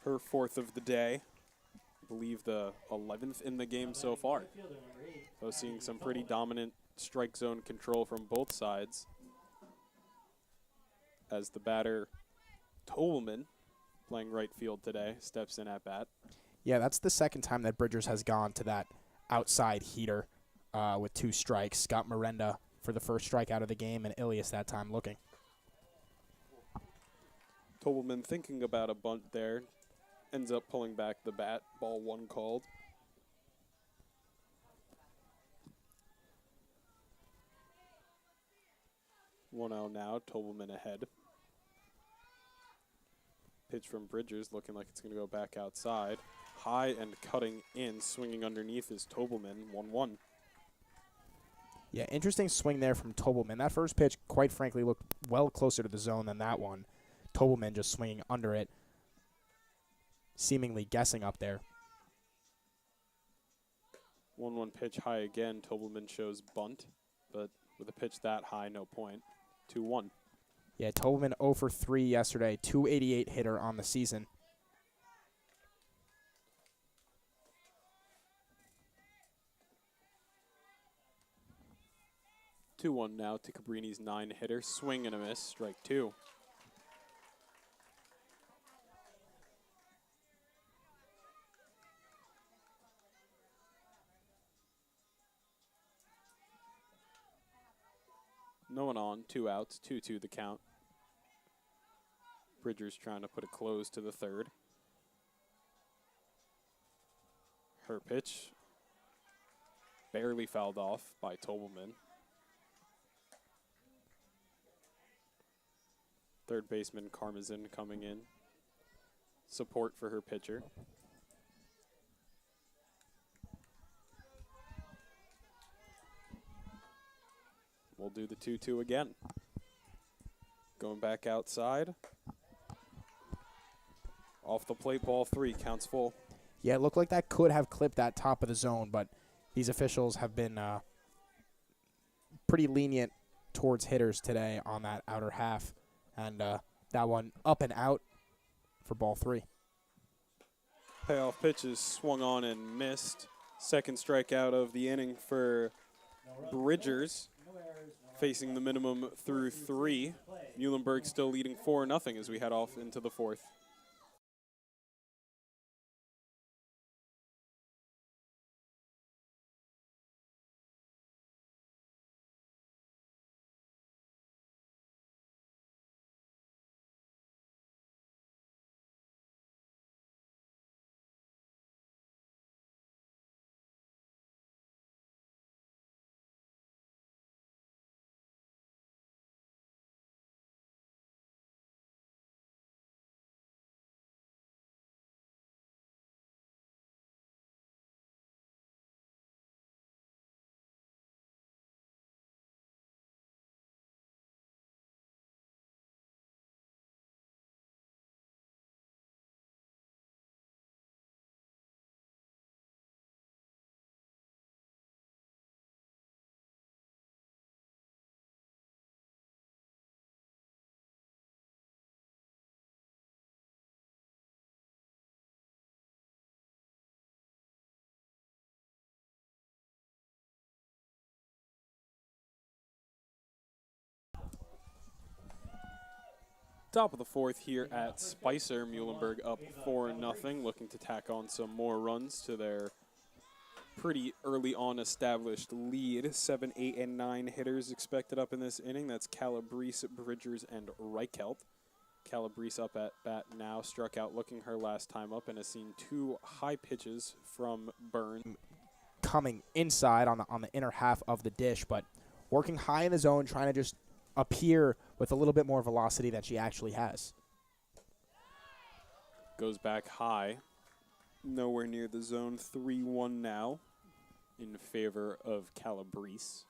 Her 4th of the day. I believe the 11th in the game so far. So seeing some pretty dominant strike zone control from both sides. As the batter, Tolman, playing right field today, steps in at bat.
Yeah, that's the second time that Bridgers has gone to that outside heater with 2 strikes. Got Miranda for the first strike out of the game, and Ilias that time looking.
Tolman thinking about a bunt there. Ends up pulling back the bat. Ball 1 called. One out now. Tolman ahead. Pitch from Bridgers looking like it's going to go back outside. High and cutting in. Swinging underneath is Tobelman. 1-1.
Yeah, interesting swing there from Tobelman. That first pitch, quite frankly, looked well closer to the zone than that one. Tobelman just swinging under it, seemingly guessing up there.
1-1 pitch high again. Tobelman shows bunt, but with a pitch that high, no point. 2-1.
Yeah, Tobelman 0 for 3 yesterday, 288 hitter on the season.
Two-1 now to Cabrini's 9 hitter. Swing and a miss, strike 2. No one on, 2 outs, 2-2 the count. Bridgers trying to put a close to the 3rd. Her pitch barely fouled off by Tobelman. Third baseman Karmazin coming in. Support for her pitcher. We'll do the 2-2 again. Going back outside. Off the plate, ball 3, counts full.
Yeah, it looked like that could have clipped that top of the zone, but these officials have been pretty lenient towards hitters today on that outer half. And that one up and out for ball 3.
Payoff pitch is swung on and missed. Second strikeout of the inning for Bridgers. Facing the minimum through 3. Muhlenberg still leading 4-0 as we head off into the 4th. Top of the 4th here at Spicer. Muhlenberg up 4-0, looking to tack on some more runs to their pretty early on established lead. 7, 8, and 9 hitters expected up in this inning. That's Calabrese, Bridgers, and Reichelt. Calabrese up at bat now, struck out looking her last time up, and has seen 2 high pitches from Byrne.
Coming inside on the inner half of the dish, but working high in the zone, trying to just appear with a little bit more velocity than she actually has.
Goes back high. Nowhere near the zone. 3-1 now in favor of Cavaliers.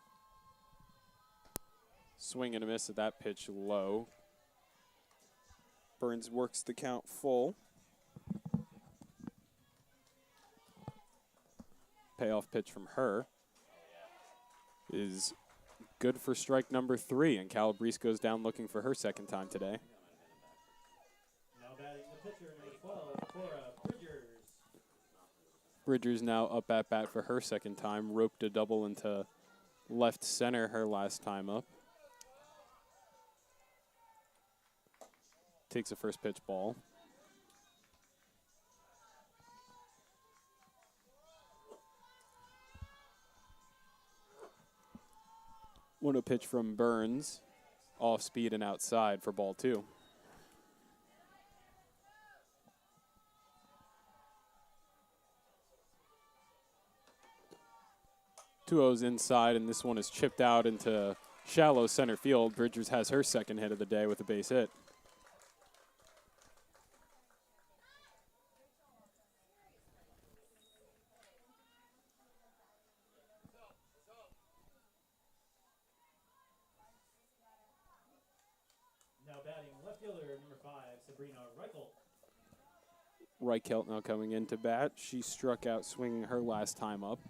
Swing and a miss at that pitch low. Burns works the count full. Payoff pitch from her is good for strike number 3, and Cavaliers goes down looking for her second time today.
Now batting the pitcher, number 12, Cora Bridgers.
Bridgers now up at bat for her second time. Roped a double into left center her last time up. Takes a first pitch ball. One a pitch from Burns. Off speed and outside for ball 2. 2-0's inside, and this one is chipped out into shallow center field. Bridgers has her second hit of the day with a base hit.
Now batting left fielder, number 5, Sabrina Reichelt.
Reichelt now coming into bat. She struck out swinging her last time up.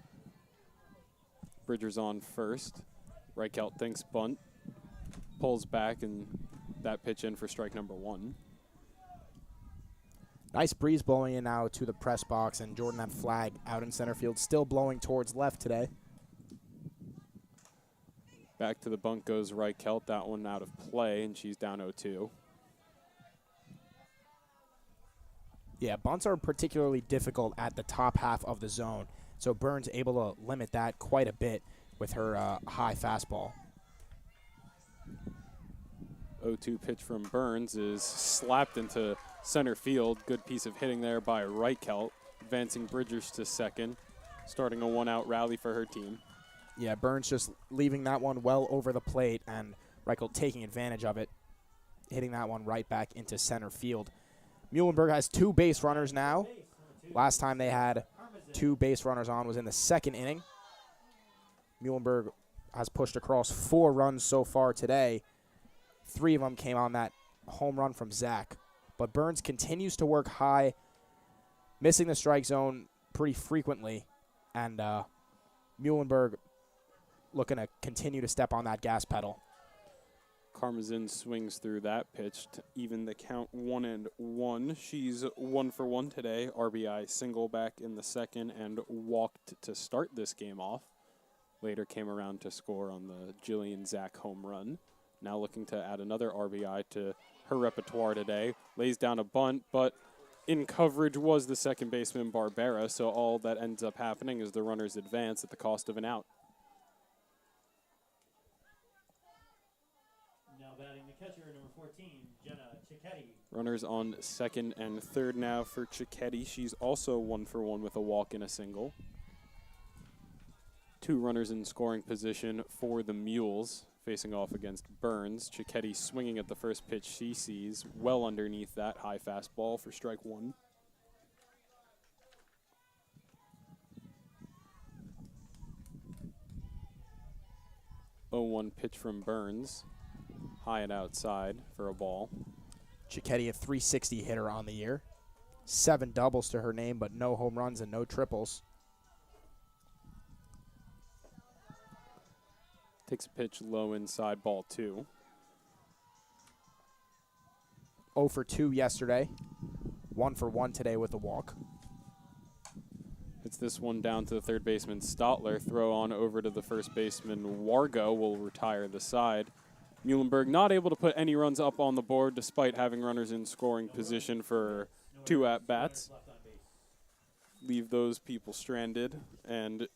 Bridgers on first. Reichelt thinks bunt. Pulls back, and that pitch in for strike number 1.
Nice breeze blowing in now to the press box, and Jordan had flag out in center field, still blowing towards left today.
Back to the bunt goes Reichelt. That one out of play, and she's down 0-2.
Yeah, bunts are particularly difficult at the top half of the zone, so Burns able to limit that quite a bit with her high fastball.
0-2 pitch from Burns is slapped into center field. Good piece of hitting there by Reichelt, advancing Bridgers to second, starting a one-out rally for her team.
Yeah, Burns just leaving that one well over the plate, and Reichelt taking advantage of it, hitting that one right back into center field. Muhlenberg has 2 base runners now. Last time they had 2 base runners on was in the second inning. Muhlenberg has pushed across 4 runs so far today. 3 of them came on that home run from Zach. But Burns continues to work high, missing the strike zone pretty frequently, and Muhlenberg looking to continue to step on that gas pedal.
Karmazin swings through that pitch to even the count 1-1. She's 1 for 1 today. RBI single back in the second and walked to start this game off. Later came around to score on the Jillian Zach home run. Now looking to add another RBI to her repertoire today. Lays down a bunt, but in coverage was the second baseman Barbera, so all that ends up happening is the runners advance at the cost of an out.
Now batting the catcher, number 14, Jenna Cicchetti.
Runners on second and third now for Cicchetti. She's also 1 for 1 with a walk and a single. 2 runners in scoring position for the Mules, facing off against Burns. Cicchetti swinging at the first pitch she sees, well underneath that high fastball for strike 1. Oh, 1 pitch from Burns, high and outside for a ball.
Cicchetti, a .360 hitter on the year. 7 doubles to her name, but no home runs and no triples.
Takes a pitch low inside, ball 2.
0 for 2 yesterday. 1 for 1 today with a walk.
It's this one down to the third baseman Stotler. Throw on over to the first baseman Wargo will retire the side. Muhlenberg not able to put any runs up on the board despite having runners in scoring position for 2 at-bats. Leave those people stranded, and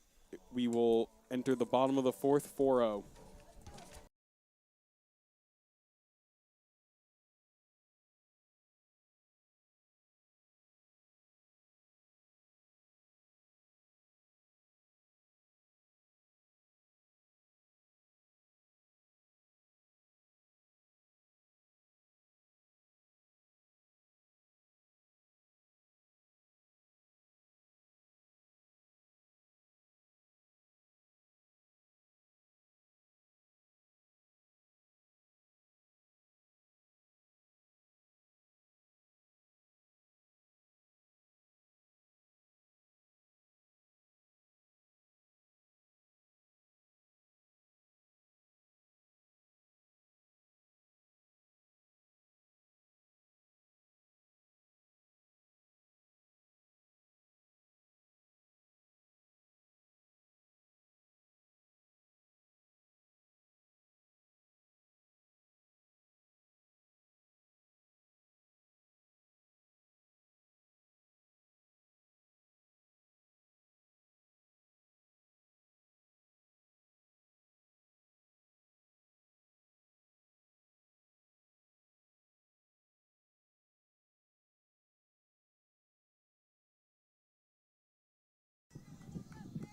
we will enter the bottom of the 4th, 4-0.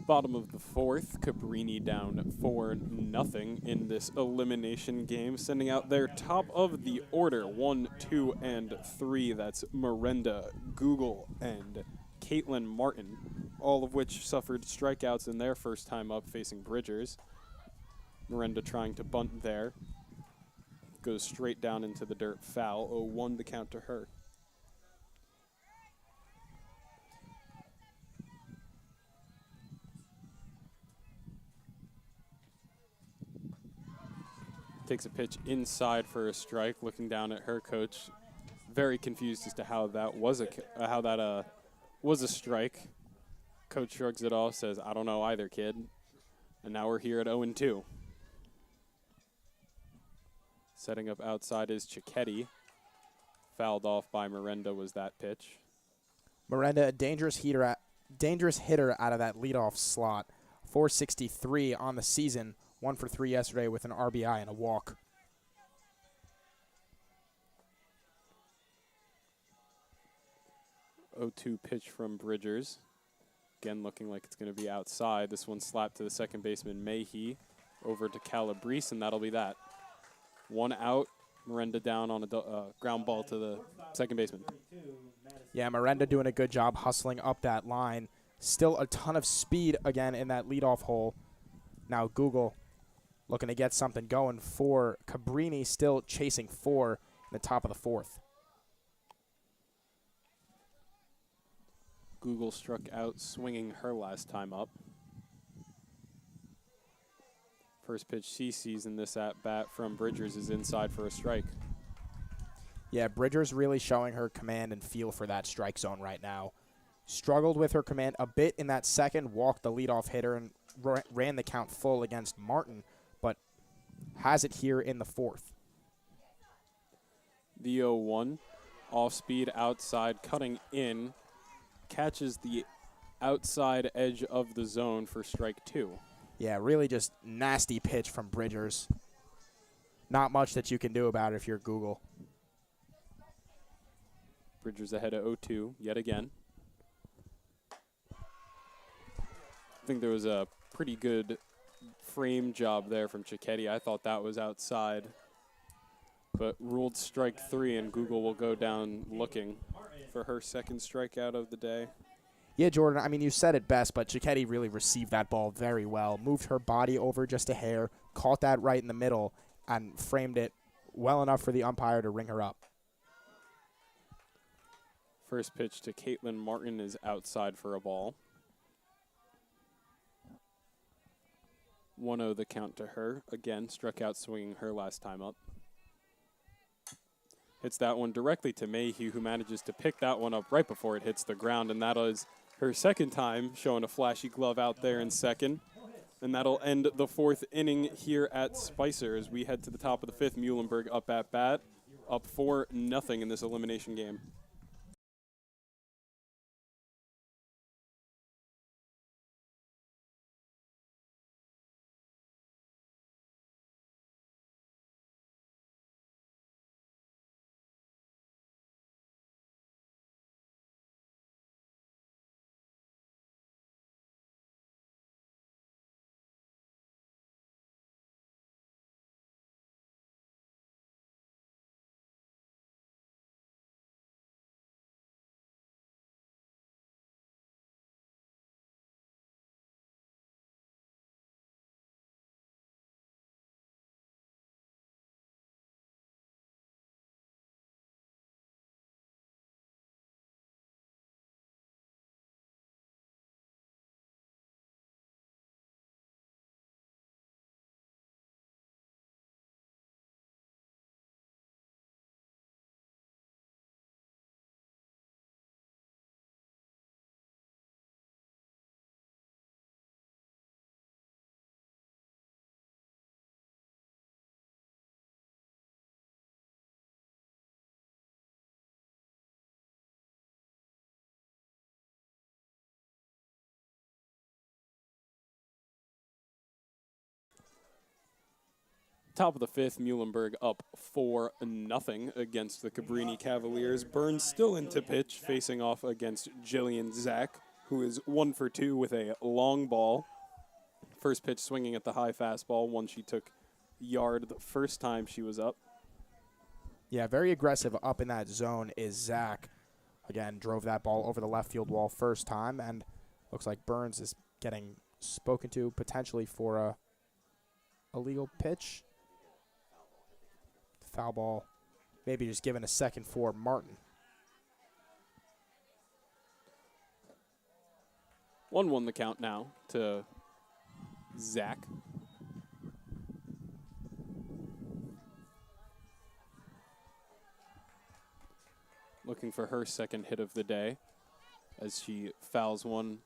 Bottom of the fourth, Cabrini down 4-0 in this elimination game, sending out their top of the order, 1, 2, and 3. That's Miranda, Google, and Caitlin Martin, all of which suffered strikeouts in their first time up facing Bridgers. Miranda trying to bunt there. Goes straight down into the dirt, foul, 0-1 the count to her. Takes a pitch inside for a strike, looking down at her coach, very confused as to how that was a strike. Coach shrugs it off, says, "I don't know either, kid." And now we're here at 0-2. Setting up outside is Cicchetti. Fouled off by Miranda was that pitch.
Miranda, a dangerous hitter out of that leadoff slot. 463 on the season. 1 for 3 yesterday with an RBI and a walk.
Oh-2 pitch from Bridgers. Again, looking like it's going to be outside. This one slapped to the second baseman, Mayhe. Over to Calabrese, and that'll be that. 1 out. Miranda down on a ground ball to the second baseman.
Yeah, Miranda doing a good job hustling up that line. Still a ton of speed again in that leadoff hole. Now Google looking to get something going for Cabrini, still chasing 4 in the top of the fourth.
Google struck out swinging her last time up. First pitch she sees in this at-bat from Bridgers is inside for a strike.
Yeah, Bridgers really showing her command and feel for that strike zone right now. Struggled with her command a bit in that second, walked the leadoff hitter and ran the count full against Martin, but has it here in the fourth.
The 0-1, off-speed outside, cutting in, catches the outside edge of the zone for strike 2.
Yeah, really just nasty pitch from Bridgers. Not much that you can do about it if you're Google.
Bridgers ahead of 0-2 yet again. I think there was a pretty good frame job there from Cicchetti. I thought that was outside, but ruled strike 3, and Google will go down looking for her second strikeout of the day.
Yeah, Jordan, I mean, you said it best, but Cicchetti really received that ball very well. Moved her body over just a hair, caught that right in the middle, and framed it well enough for the umpire to ring her up.
First pitch to Caitlin Martin is outside for a ball. 1-0 the count to her. Again, struck out swinging her last time up. Hits that one directly to Mayhew, who manages to pick that one up right before it hits the ground, and that is her second time showing a flashy glove out there in second. And that'll end the fourth inning here at Spicer as we head to the top of the fifth. Muhlenberg up at bat, up 4-0 in this elimination game. Top of the fifth, Muhlenberg up 4-0 against the Cabrini Cavaliers. Burns still into pitch, facing off against Jillian Zach. who is 1 for 2 with a long ball. First pitch swinging at the high fastball, one she took yard the first time she was up.
Yeah, very aggressive up in that zone is Zach. Again, drove that ball over the left field wall first time, and looks like Burns is getting spoken to potentially for a illegal pitch. Foul ball. Maybe just given a second for Martin.
1-1 the count now to Zach. Looking for her second hit of the day as she fouls one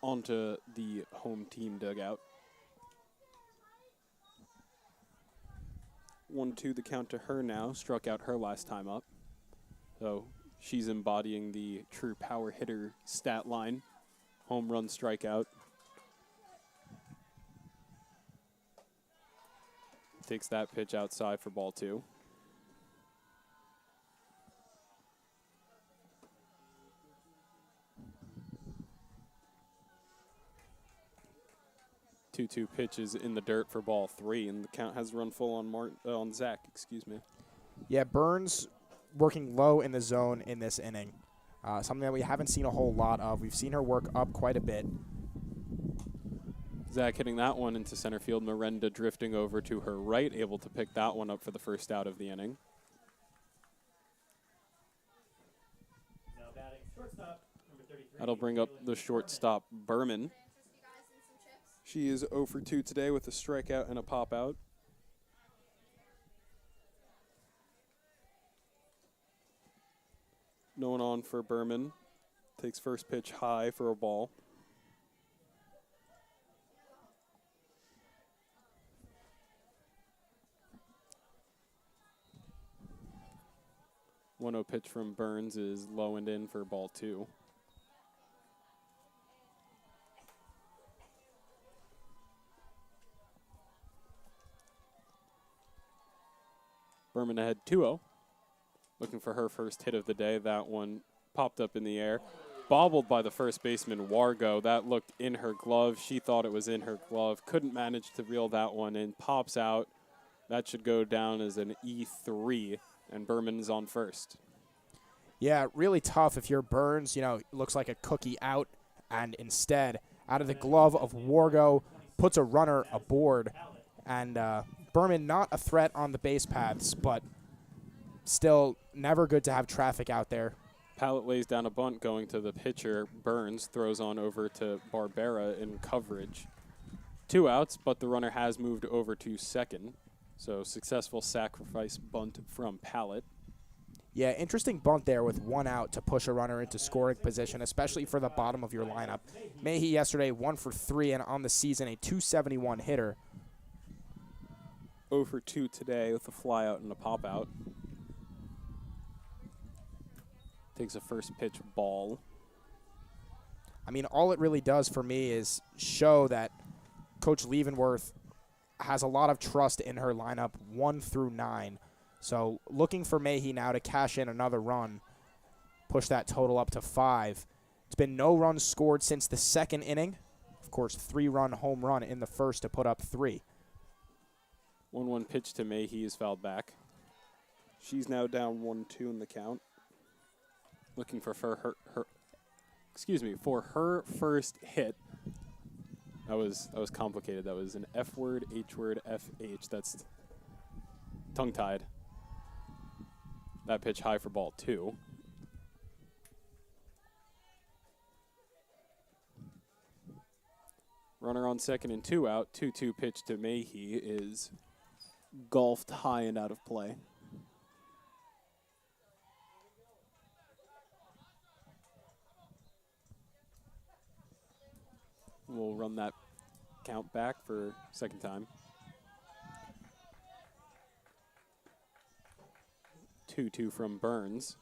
onto the home team dugout. 1-2 the count to her now. Struck out her last time up. So she's embodying the true power hitter stat line. Home run, strikeout. Takes that pitch outside for ball 2. Two pitches in the dirt for ball 3, and the count has run full on Zach. Excuse me.
Yeah, Burns working low in the zone in this inning. Something that we haven't seen a whole lot of. We've seen her work up quite a bit.
Zach hitting that one into center field. Miranda drifting over to her right, able to pick that one up for the first out of the inning.
Now batting shortstop, number 33.
That'll bring up the shortstop, Berman. She is 0 for 2 today with a strikeout and a pop-out. No one on for Berman. Takes first pitch high for a ball. One 0 pitch from Burns is low and in for ball 2. Berman ahead 2-0. Looking for her first hit of the day. That one popped up in the air. Bobbled by the first baseman, Wargo. That looked in her glove. She thought it was in her glove. Couldn't manage to reel that one in. Pops out. That should go down as an E3, and Berman's on first.
Yeah, really tough if you're Burns. You know, looks like a cookie out, and instead, out of the glove of Wargo, puts a runner aboard. And Berman not a threat on the base paths, but still never good to have traffic out there.
Pallett lays down a bunt going to the pitcher. Burns throws on over to Barbera in coverage. 2 outs, but the runner has moved over to second. So successful sacrifice bunt from Pallett.
Yeah, interesting bunt there with 1 out to push a runner into scoring position, especially for the bottom of your lineup. Mayhe yesterday 1 for 3 and on the season a .271 hitter.
0 for 2 today with a fly out and a pop out. Takes a first pitch ball.
I mean, all it really does for me is show that Coach Leavenworth has a lot of trust in her lineup 1 through 9. So looking for Mayhe now to cash in another run, push that total up to 5. It's been no runs scored since the second inning. Of course, 3-run home run in the first to put up 3.
1-1 pitch to Mayhe is fouled back. She's now down 1-2 in the count. Looking for her first hit. That was complicated. That was an F word, H word, FH. That's tongue-tied. That pitch high for ball 2. Runner on second and 2 out. 2-2 pitch to Mayhe is golfed high and out of play. We'll run that count back for second time. 2-2 from Burns.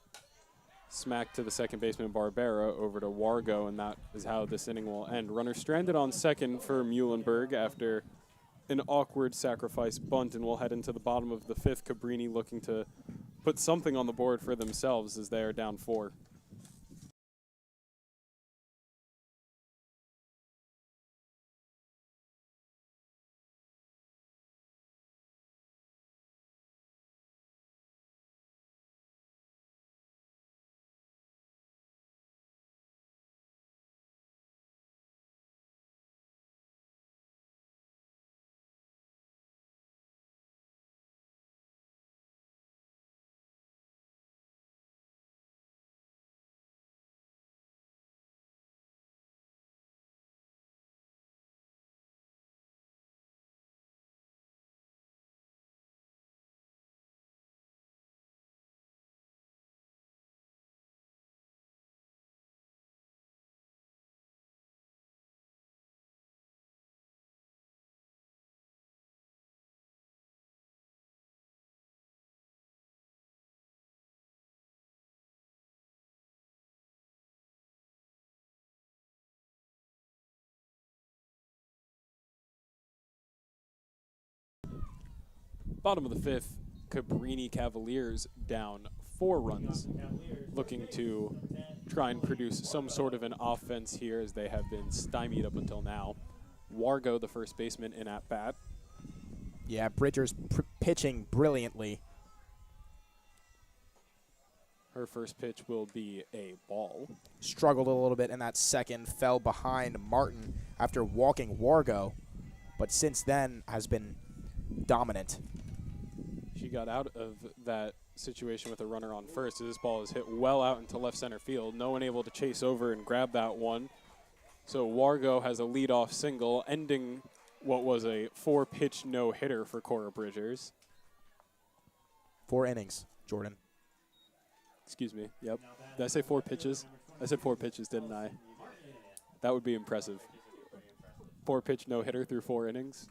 Smack to the second baseman Barbera over to Wargo, and that is how this inning will end. Runner stranded on second for Muhlenberg after an awkward sacrifice bunt, and we'll head into the bottom of the 5th. Cabrini looking to put something on the board for themselves as they are down 4. Bottom of the fifth, Cabrini Cavaliers down 4 runs, looking to try and produce some sort of an offense here as they have been stymied up until now. Wargo, the first baseman, in at bat.
Yeah, Bridger's pitching brilliantly.
Her first pitch will be a ball.
Struggled a little bit in that second, fell behind Martin after walking Wargo, but since then has been dominant.
She got out of that situation with a runner on first as this ball is hit well out into left center field. No one able to chase over and grab that one. So Wargo has a leadoff single, ending what was a 4-pitch no-hitter for Cora Bridgers.
4 innings, Jordan.
Excuse me. Yep. Did I say 4 pitches? I said 4 pitches, didn't I? That would be impressive. 4-pitch no-hitter through 4 innings.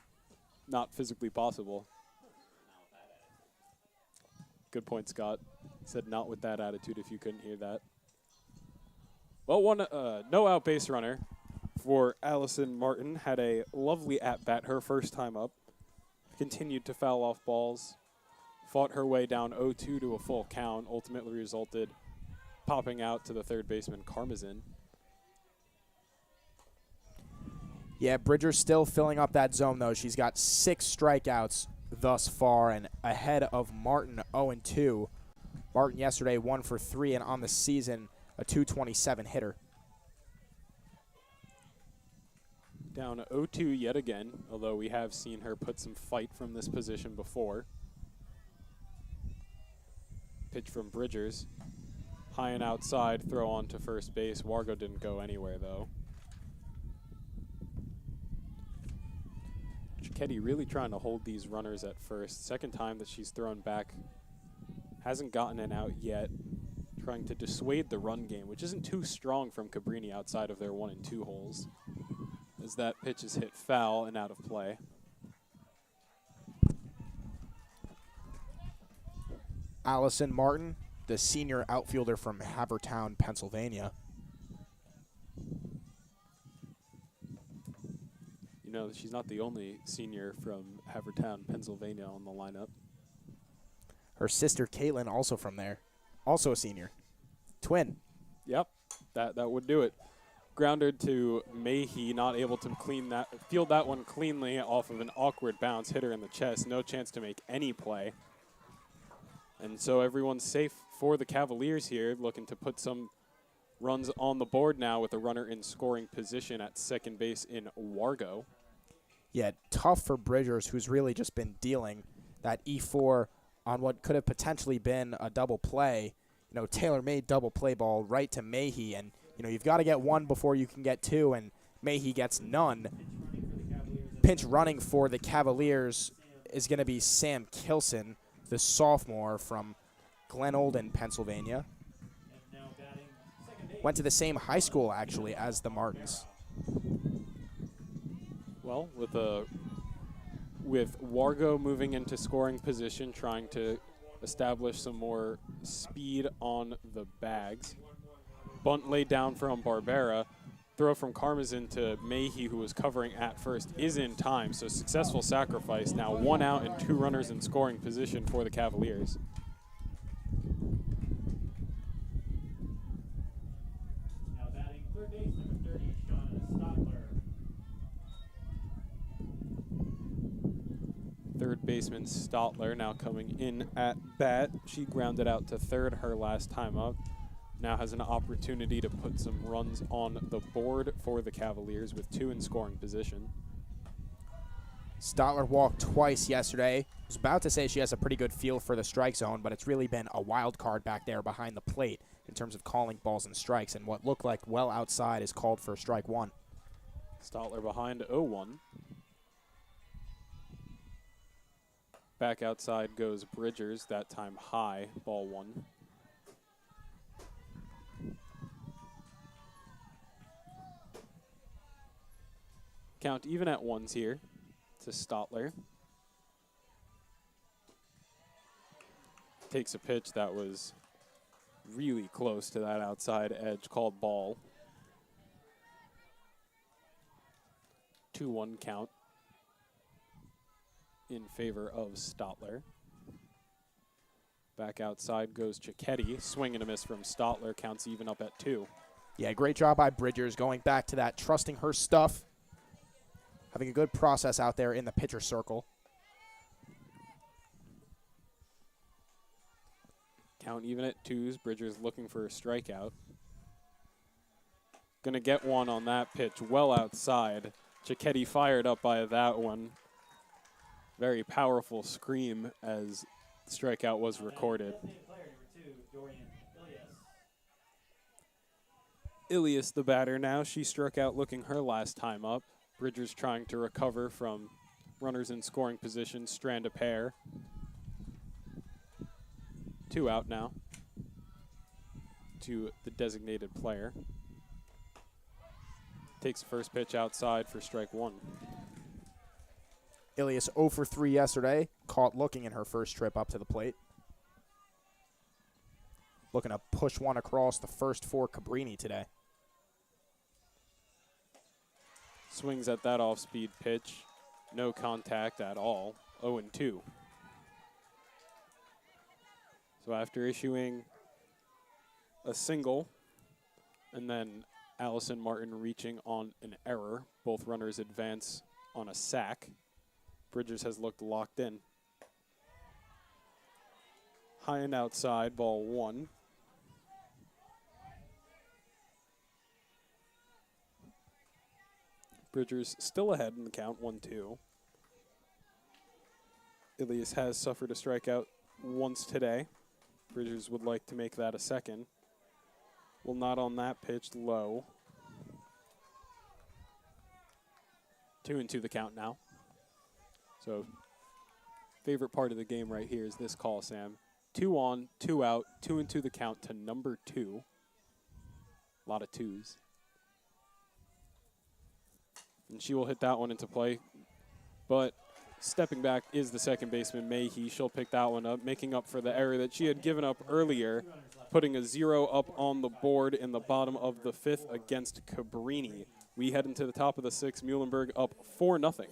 Not physically possible. Good point, Scott. Said not with that attitude if you couldn't hear that. Well, one no-out base runner for Allison Martin. Had a lovely at-bat her first time up. Continued to foul off balls. Fought her way down 0-2 to a full count. Ultimately resulted popping out to the third baseman, Karmazin.
Yeah, Bridger's still filling up that zone, though. She's got 6 strikeouts thus far and ahead of Martin, 0-2. Martin yesterday 1 for 3 and on the season a .227 hitter.
Down 0-2 yet again, although we have seen her put some fight from this position before. Pitch from Bridgers. High and outside, throw on to first base. Wargo didn't go anywhere, though. Keddy really trying to hold these runners at first. Second time that she's thrown back. Hasn't gotten an out yet. Trying to dissuade the run game, which isn't too strong from Cabrini outside of their 1 and 2 holes. As that pitch is hit foul and out of play.
Allison Martin, the senior outfielder from Havertown, Pennsylvania.
You know, she's not the only senior from Havertown, Pennsylvania on the lineup.
Her sister Caitlin, also from there, also a senior. Twin.
Yep, that would do it. Grounded to Mahey, not able to field that one cleanly off of an awkward bounce, hit her in the chest. No chance to make any play. And so everyone's safe for the Cavaliers here, looking to put some runs on the board now with a runner in scoring position at second base in Wargo.
Yeah, tough for Bridgers, who's really just been dealing that E4 on what could have potentially been a double play. You know, tailor-made double play ball right to Mahey, and you know, you've got to get 1 before you can get 2, and Mahey gets none. Pinch running for the Cavaliers is going to be Sam Kilson, the sophomore from Glen Olden, Pennsylvania. Went to the same high school, actually, as the Martins.
Well, with Wargo moving into scoring position, trying to establish some more speed on the bags. Bunt laid down from Barbera. Throw from Karmazin to Mahey, who was covering at first, is in time. So successful sacrifice. Now 1 out and 2 runners in scoring position for the Cavaliers.
Now batting third base, number 30, Shauna Stotler.
Third baseman Stotler now coming in at bat. She grounded out to third her last time up. Now has an opportunity to put some runs on the board for the Cavaliers with 2 in scoring position.
Stotler walked twice yesterday. I was about to say she has a pretty good feel for the strike zone, but it's really been a wild card back there behind the plate in terms of calling balls and strikes, and what looked like well outside is called for strike 1.
Stotler behind 0-1. Back outside goes Bridgers, that time high, ball 1. Count even at 1s here to Stotler. Takes a pitch that was really close to that outside edge, called ball. 2-1 count. in favor of Stotler. Back outside goes Cicchetti. Swing and a miss from Stotler. Counts even up at 2.
Yeah, great job by Bridgers going back to that, trusting her stuff, having a good process out there in the pitcher circle.
Count even at 2s. Bridgers looking for a strikeout. Going to get one on that pitch well outside. Cicchetti fired up by that one. Very powerful scream as the strikeout was recorded. Ilias the batter now. She struck out looking her last time up. Bridgers trying to recover from runners in scoring position, strand a pair. 2 out now to the designated player. Takes the first pitch outside for strike 1.
Ilias 0 for 3 yesterday, caught looking in her first trip up to the plate. Looking to push one across the first for Cabrini today.
Swings at that off-speed pitch. No contact at all. 0-2. So after issuing a single and then Allison Martin reaching on an error, both runners advance on a sack. Bridgers has looked locked in. High and outside, ball 1. Bridgers still ahead in the count, 1-2. Ilias has suffered a strikeout once today. Bridgers would like to make that a second. Well, not on that pitch, low. 2-2 the count now. So, favorite part of the game right here is this call, Sam. 2 on, 2 out, 2-2 the count to number 2. A lot of 2s. And she will hit that one into play. But stepping back is the second baseman, Mayhe. She'll pick that one up, making up for the error that she had given up earlier, putting a 0 up on the board in the bottom of the 5th against Cabrini. We head into the top of the 6th, Muhlenberg up 4-0.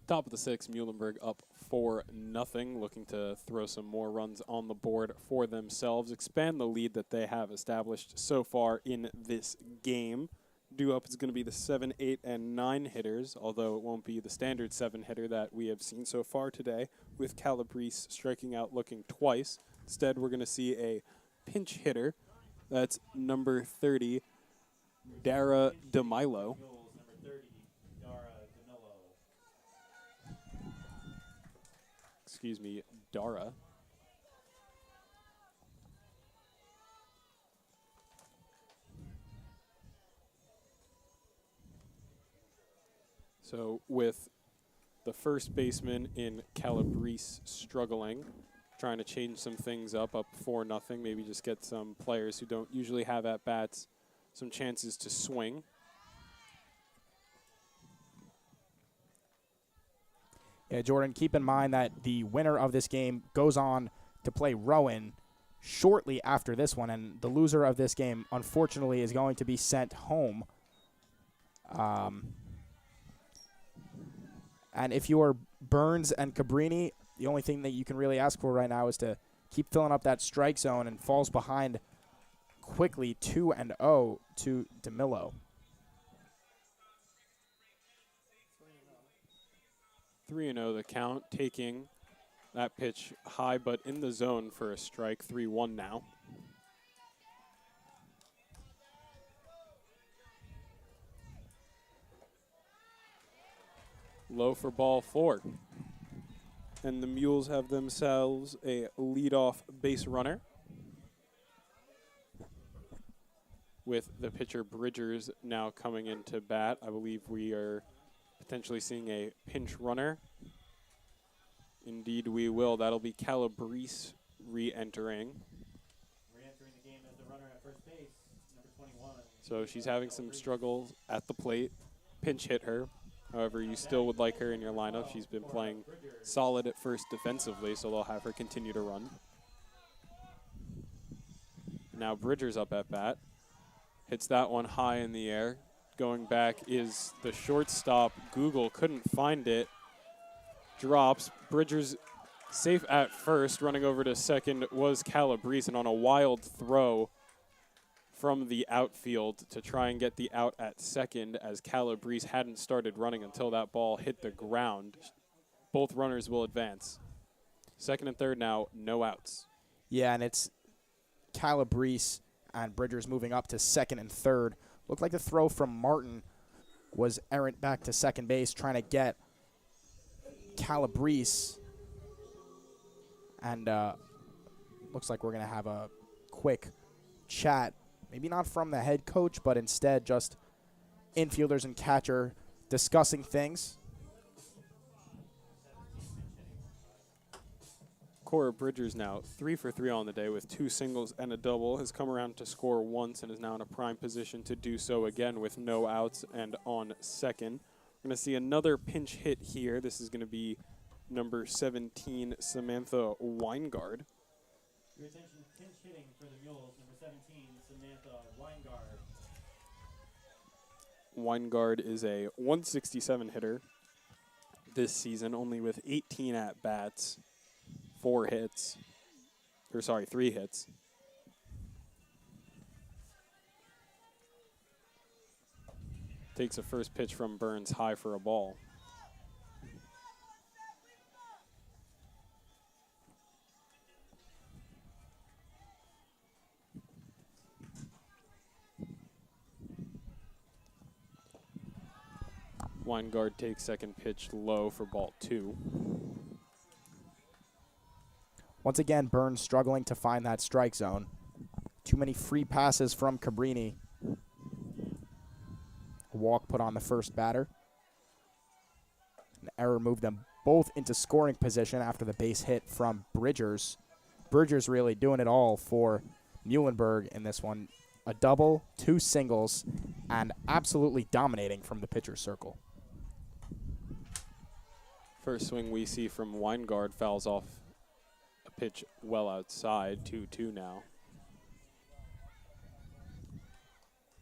Top of the 6th, Muhlenberg up 4-0, looking to throw some more runs on the board for themselves, expand the lead that they have established so far in this game. Due up is going to be the 7, 8, and 9 hitters, although it won't be the standard 7 hitter that we have seen so far today, with Calabrese striking out looking twice. Instead, we're going to see a pinch hitter. That's number 30, Dara DeMilo. Excuse me, Dara. So with the first baseman in Calabrese struggling, trying to change some things up 4-0, maybe just get some players who don't usually have at-bats some chances to swing.
Yeah, Jordan, keep in mind that the winner of this game goes on to play Rowan shortly after this one, and the loser of this game, unfortunately, is going to be sent home. And if you're Burns and Cabrini, the only thing that you can really ask for right now is to keep filling up that strike zone and falls behind quickly 2-0 to DeMillo.
3-0 the count, taking that pitch high but in the zone for a strike. 3-1 now. Low for ball 4. And the Mules have themselves a leadoff base runner, with the pitcher Bridgers now coming into bat. I believe we are potentially seeing a pinch runner. Indeed we will. That'll be Calabrese re-entering.
Re-entering the game as the runner at first base, number 21.
So she's having some struggles at the plate. Pinch hit her. However, you still would like her in your lineup. She's been playing solid at first defensively, so they'll have her continue to run. Now Bridgers up at bat. Hits that one high in the air. Going back is the shortstop. Google couldn't find it. Drops. Bridgers safe at first. Running over to second was Calabrese, and on a wild throw from the outfield to try and get the out at second, as Calabrese hadn't started running until that ball hit the ground. Both runners will advance. Second and third now, no outs.
Yeah, and it's Calabrese and Bridgers moving up to second and third. Looked like the throw from Martin was errant back to second base, trying to get Calabrese. And looks like we're going to have a quick chat. Maybe not from the head coach, but instead just infielders and catcher discussing things.
Cora Bridgers now 3 for 3 on the day with 2 singles and a double. Has come around to score once and is now in a prime position to do so again with no outs and on second. We're going to see another pinch hit here. This is going to be number 17, Samantha Weingard.
Your attention, pinch hitting for the Mules, number 17, Samantha Weingard.
Weingard is a 167 hitter this season, only with 18 at-bats, 3 hits. Takes a first pitch from Burns high for a ball. Weingard takes second pitch low for ball 2.
Once again, Burns struggling to find that strike zone. Too many free passes from Cabrini. A walk put on the first batter. An error moved them both into scoring position after the base hit from Bridgers. Bridgers really doing it all for Muhlenberg in this one. A double, 2 singles, and absolutely dominating from the pitcher's circle.
First swing we see from Weingard fouls off a pitch well outside. 2-2 now.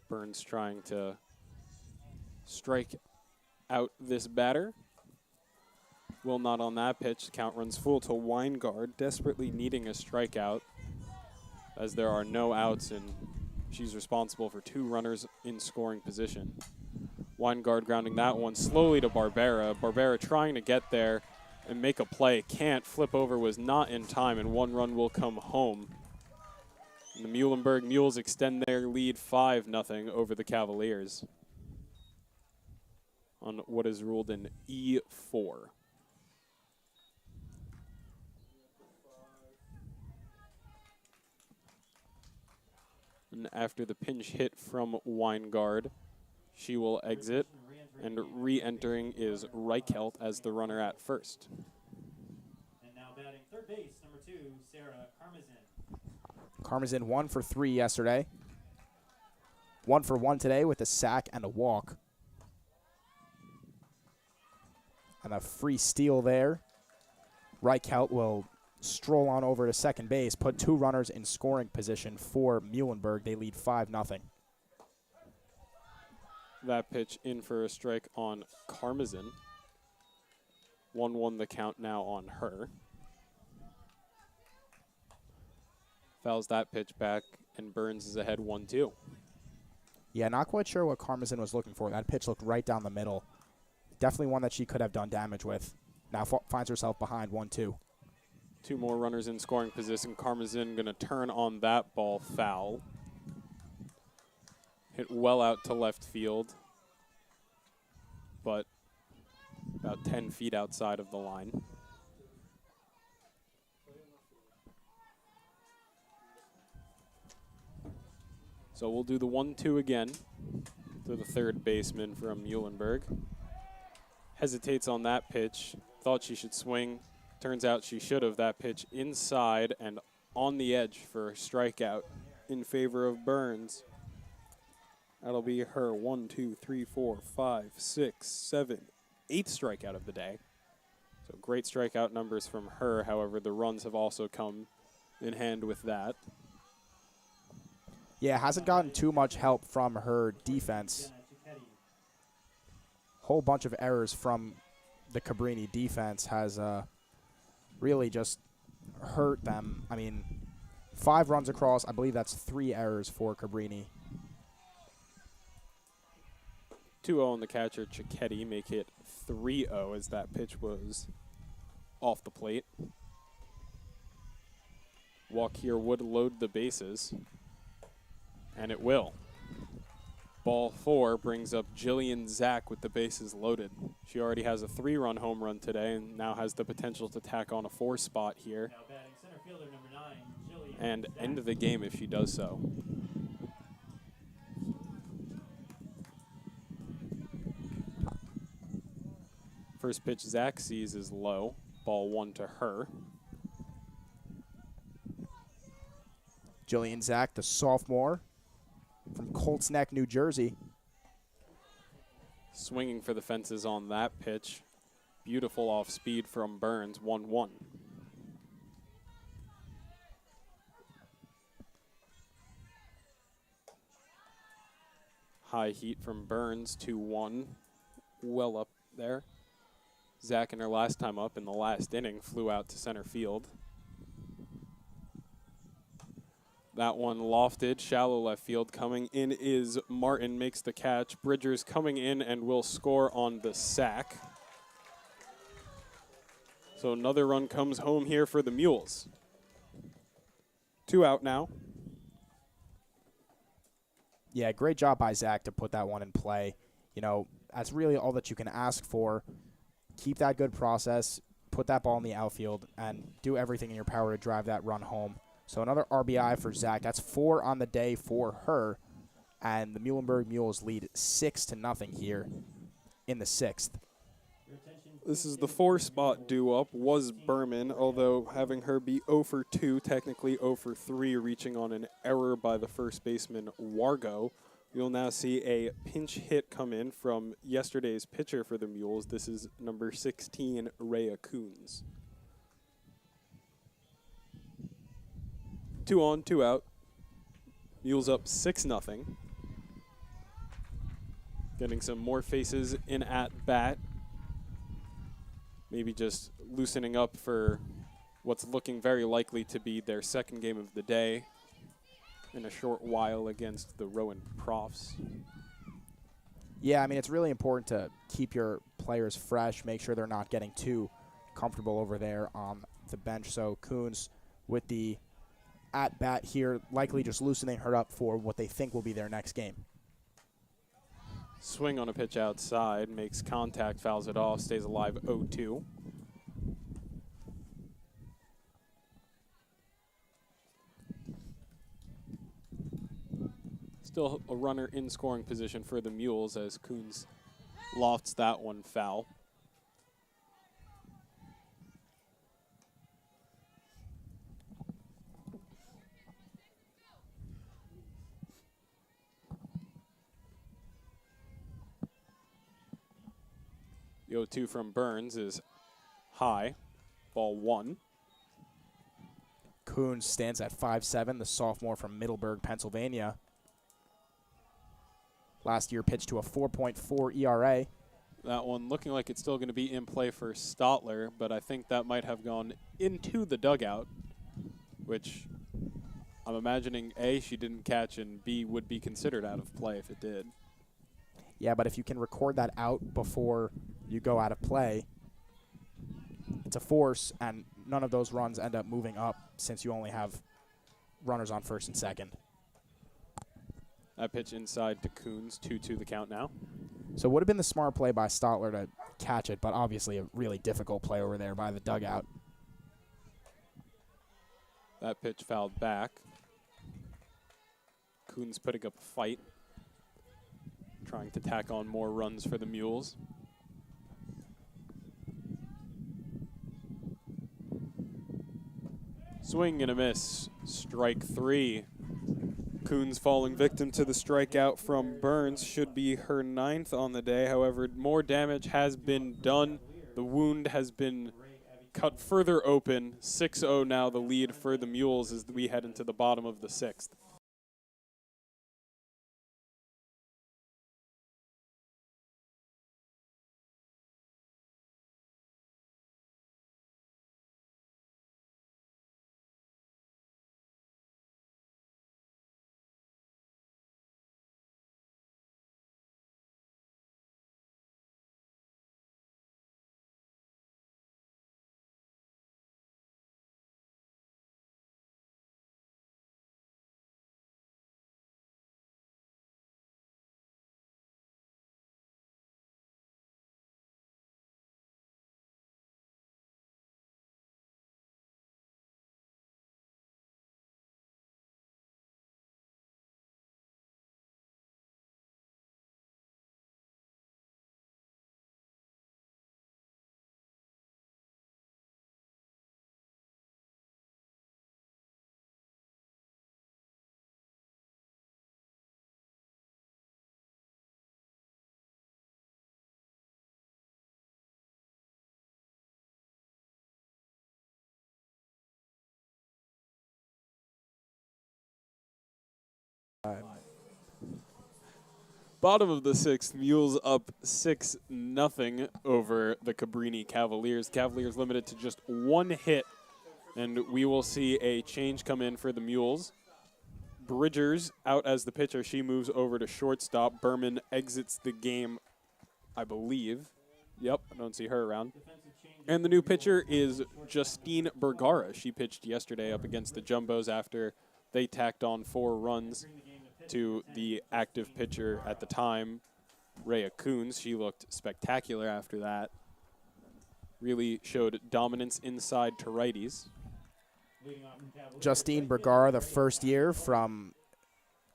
Burns trying to strike out this batter. Will not on that pitch. The count runs full to Weingard, desperately needing a strikeout as there are no outs and she's responsible for 2 runners in scoring position. Weingard grounding that one slowly to Barbera. Barbera trying to get there and make a play. Can't. Flip over was not in time, and 1 run will come home. And the Muhlenberg Mules extend their lead 5-0 over the Cavaliers on what is ruled an E4. And after the pinch hit from Weingard, she will exit, and re-entering is Reichelt as the runner at first.
And now batting third base, number 2, Sarah Karmazin.
Karmazin 1 for 3 yesterday. 1 for 1 today with a sack and a walk. And a free steal there. Reichelt will stroll on over to second base, put 2 runners in scoring position for Muhlenberg. They lead 5-0.
That pitch in for a strike on Karmazin. 1-1 the count now on her. Fouls that pitch back, and Burns is ahead 1-2.
Yeah, not quite sure what Karmazin was looking for. That pitch looked right down the middle. Definitely one that she could have done damage with. Now finds herself behind 1-2.
2 more runners in scoring position. Karmazin going to turn on that ball foul. Hit well out to left field, but about 10 feet outside of the line. So we'll do the 1-2 again to the third baseman from Muhlenberg. Hesitates on that pitch. Thought she should swing. Turns out she should have. That pitch inside and on the edge for a strikeout in favor of Burns. That'll be her 1, 2, 3, 4, 5, 6, 7, 8th strikeout of the day. So great strikeout numbers from her. However, the runs have also come in hand with that.
Yeah, hasn't gotten too much help from her defense. Whole bunch of errors from the Cabrini defense has really just hurt them. I mean, 5 runs across. I believe that's 3 errors for Cabrini.
2-0 on the catcher, Cicchetti, make it 3-0 as that pitch was off the plate. Walk here would load the bases, and it will. Ball 4 brings up Jillian Zach with the bases loaded. She already has a 3-run home run today and now has the potential to tack on a 4 spot here.
Now batting center fielder number 9, Jillian
And
Zach.
end of the game if she does so. First pitch Zach sees is low. Ball 1 to her.
Jillian Zach, the sophomore from Colts Neck, New Jersey.
Swinging for the fences on that pitch. Beautiful off speed from Burns, 1-1. High heat from Burns, 2-1. Well up there. Zach, in her last time up in the last inning, flew out to center field. That one lofted, shallow left field. Coming in is Martin, makes the catch. Bridgers coming in and will score on the sack. So another run comes home here for the Mules. 2 out now.
Yeah, great job by Zach to put that one in play. You know, that's really all that you can ask for. Keep that good process, put that ball in the outfield, and do everything in your power to drive that run home. So another RBI for Zach. That's 4 on the day for her. And the Muhlenberg Mules lead 6-0 here in the 6th.
This is the 4 spot due up was Berman, although having her be 0 for 2, technically 0 for 3, reaching on an error by the first baseman Wargo. You'll now see a pinch hit come in from yesterday's pitcher for the Mules. This is number 16, Rhea Coons. 2 on, 2 out. Mules up 6-0. Getting some more faces in at bat. Maybe just loosening up for what's looking very likely to be their second game of the day in a short while against the Rowan Profs.
Yeah, I mean, it's really important to keep your players fresh, make sure they're not getting too comfortable over there on the bench. So Coons with the at-bat here, likely just loosening her up for what they think will be their next game.
Swing on a pitch outside, makes contact, fouls it off, stays alive 0-2. Still a runner in scoring position for the Mules as Coons lofts that one foul. The 0-2 from Burns is high, ball 1.
Coons stands at 5'7", the sophomore from Middleburg, Pennsylvania. Last year pitched to a 4.4 ERA.
That one looking like it's still going to be in play for Stotler, but I think that might have gone into the dugout, which I'm imagining A, she didn't catch, and B, would be considered out of play if it did.
Yeah, but if you can record that out before you go out of play, it's a force, and none of those runs end up moving up since you only have runners on first and second.
That pitch inside to Coons, 2-2 the count now.
So it would have been the smart play by Stotler to catch it, but obviously a really difficult play over there by the dugout.
That pitch fouled back. Coons putting up a fight, trying to tack on more runs for the Mules. Swing and a miss. Strike 3. Coons falling victim to the strikeout from Burns. Should be her 9th on the day. However, more damage has been done. The wound has been cut further open. 6-0 now the lead for the Mules as we head into the bottom of the 6th. Bottom of the 6th, Mules up 6-0 over the Cabrini Cavaliers. Cavaliers limited to just 1 hit, and we will see a change come in for the Mules. Bridgers out as the pitcher. She moves over to shortstop. Berman exits the game, I believe. Yep, I don't see her around. And the new pitcher is Justine Bergara. She pitched yesterday up against the Jumbos after they tacked on 4 runs to the active pitcher at the time, Rhea Coons. She looked spectacular after that. Really showed dominance inside to righties.
Justine Bergara, the first year from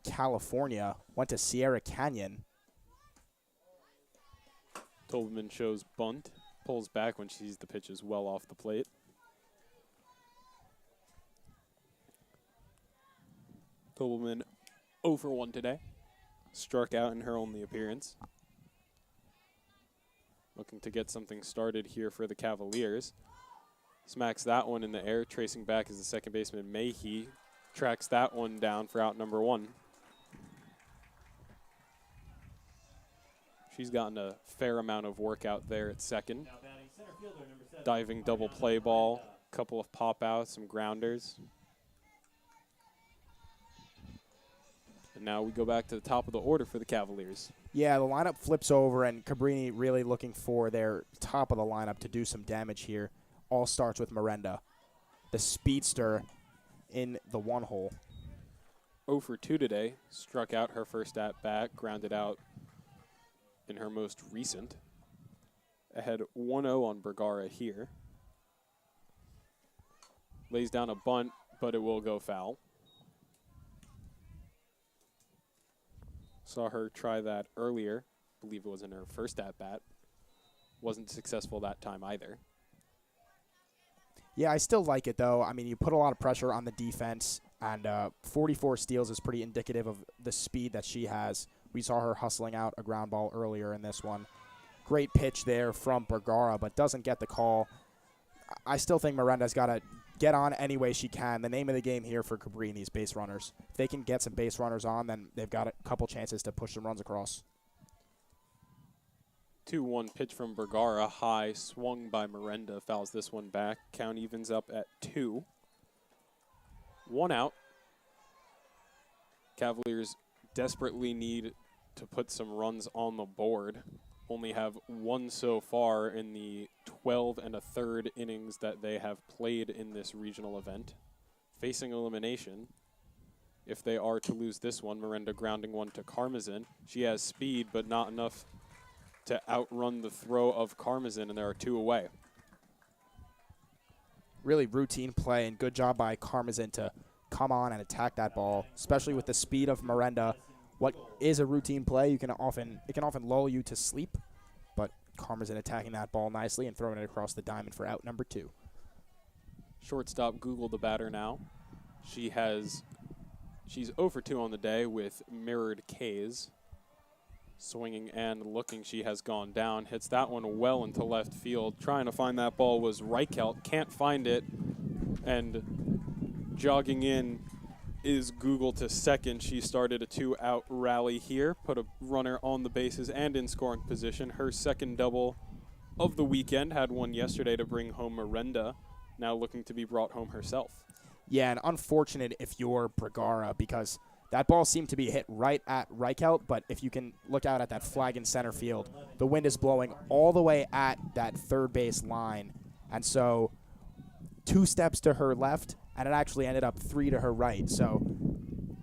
California, went to Sierra Canyon.
Tobelman shows bunt, pulls back when she sees the pitch is well off the plate. Tobelman 0 for 1 today. Struck out in her only appearance. Looking to get something started here for the Cavaliers. Smacks that one in the air. Tracing back is the second baseman, Mayhe. Tracks that one down for out number 1. She's gotten a fair amount of work out there at second. Diving double play ball, couple of pop outs, some grounders. And now we go back to the top of the order for the Cavaliers.
Yeah, the lineup flips over, and Cabrini really looking for their top of the lineup to do some damage here. All starts with Miranda, the speedster in the 1 hole.
0 for 2 today. Struck out her first at-bat, grounded out in her most recent. Ahead 1-0 on Bergara here. Lays down a bunt, but it will go foul. Saw her try that earlier. I believe it was in her first at-bat. Wasn't successful that time either.
Yeah, I still like it, though. I mean, you put a lot of pressure on the defense, and 44 steals is pretty indicative of the speed that she has. We saw her hustling out a ground ball earlier in this one. Great pitch there from Bergara, but doesn't get the call. I still think Miranda's got to get on any way she can. The name of the game here for Cabrini, these base runners. If they can get some base runners on, then they've got a couple chances to push some runs across.
2-1 pitch from Bergara, high, swung by Miranda, fouls this one back. Count evens up at 2. 1 out. Cavaliers desperately need to put some runs on the board. Only have one so far in the 12 1/3 innings that they have played in this regional event, facing elimination. If they are to lose this one, Miranda grounding one to Karmazin. She has speed, but not enough to outrun the throw of Karmazin, and there are 2 away.
Really routine play and good job by Karmazin to come on and attack that ball, especially with the speed of Miranda. What is a routine play, it can often lull you to sleep, but Karmazin attacking that ball nicely and throwing it across the diamond for out number 2.
Shortstop Google the batter now. She's 0 for 2 on the day with mirrored Ks. Swinging and looking, she has gone down. Hits that one well into left field. Trying to find that ball was Reichelt. Can't find it. And jogging in is Google to second. She started a 2-out rally here. Put a runner on the bases and in scoring position. Her second double of the weekend. Had one yesterday to bring home Miranda. Now looking to be brought home herself.
Yeah, and unfortunate if you're Bragara, because that ball seemed to be hit right at Reichelt, but if you can look out at that flag in center field, the wind is blowing all the way at that third base line. And so 2 steps to her left, and it actually ended up 3 to her right. So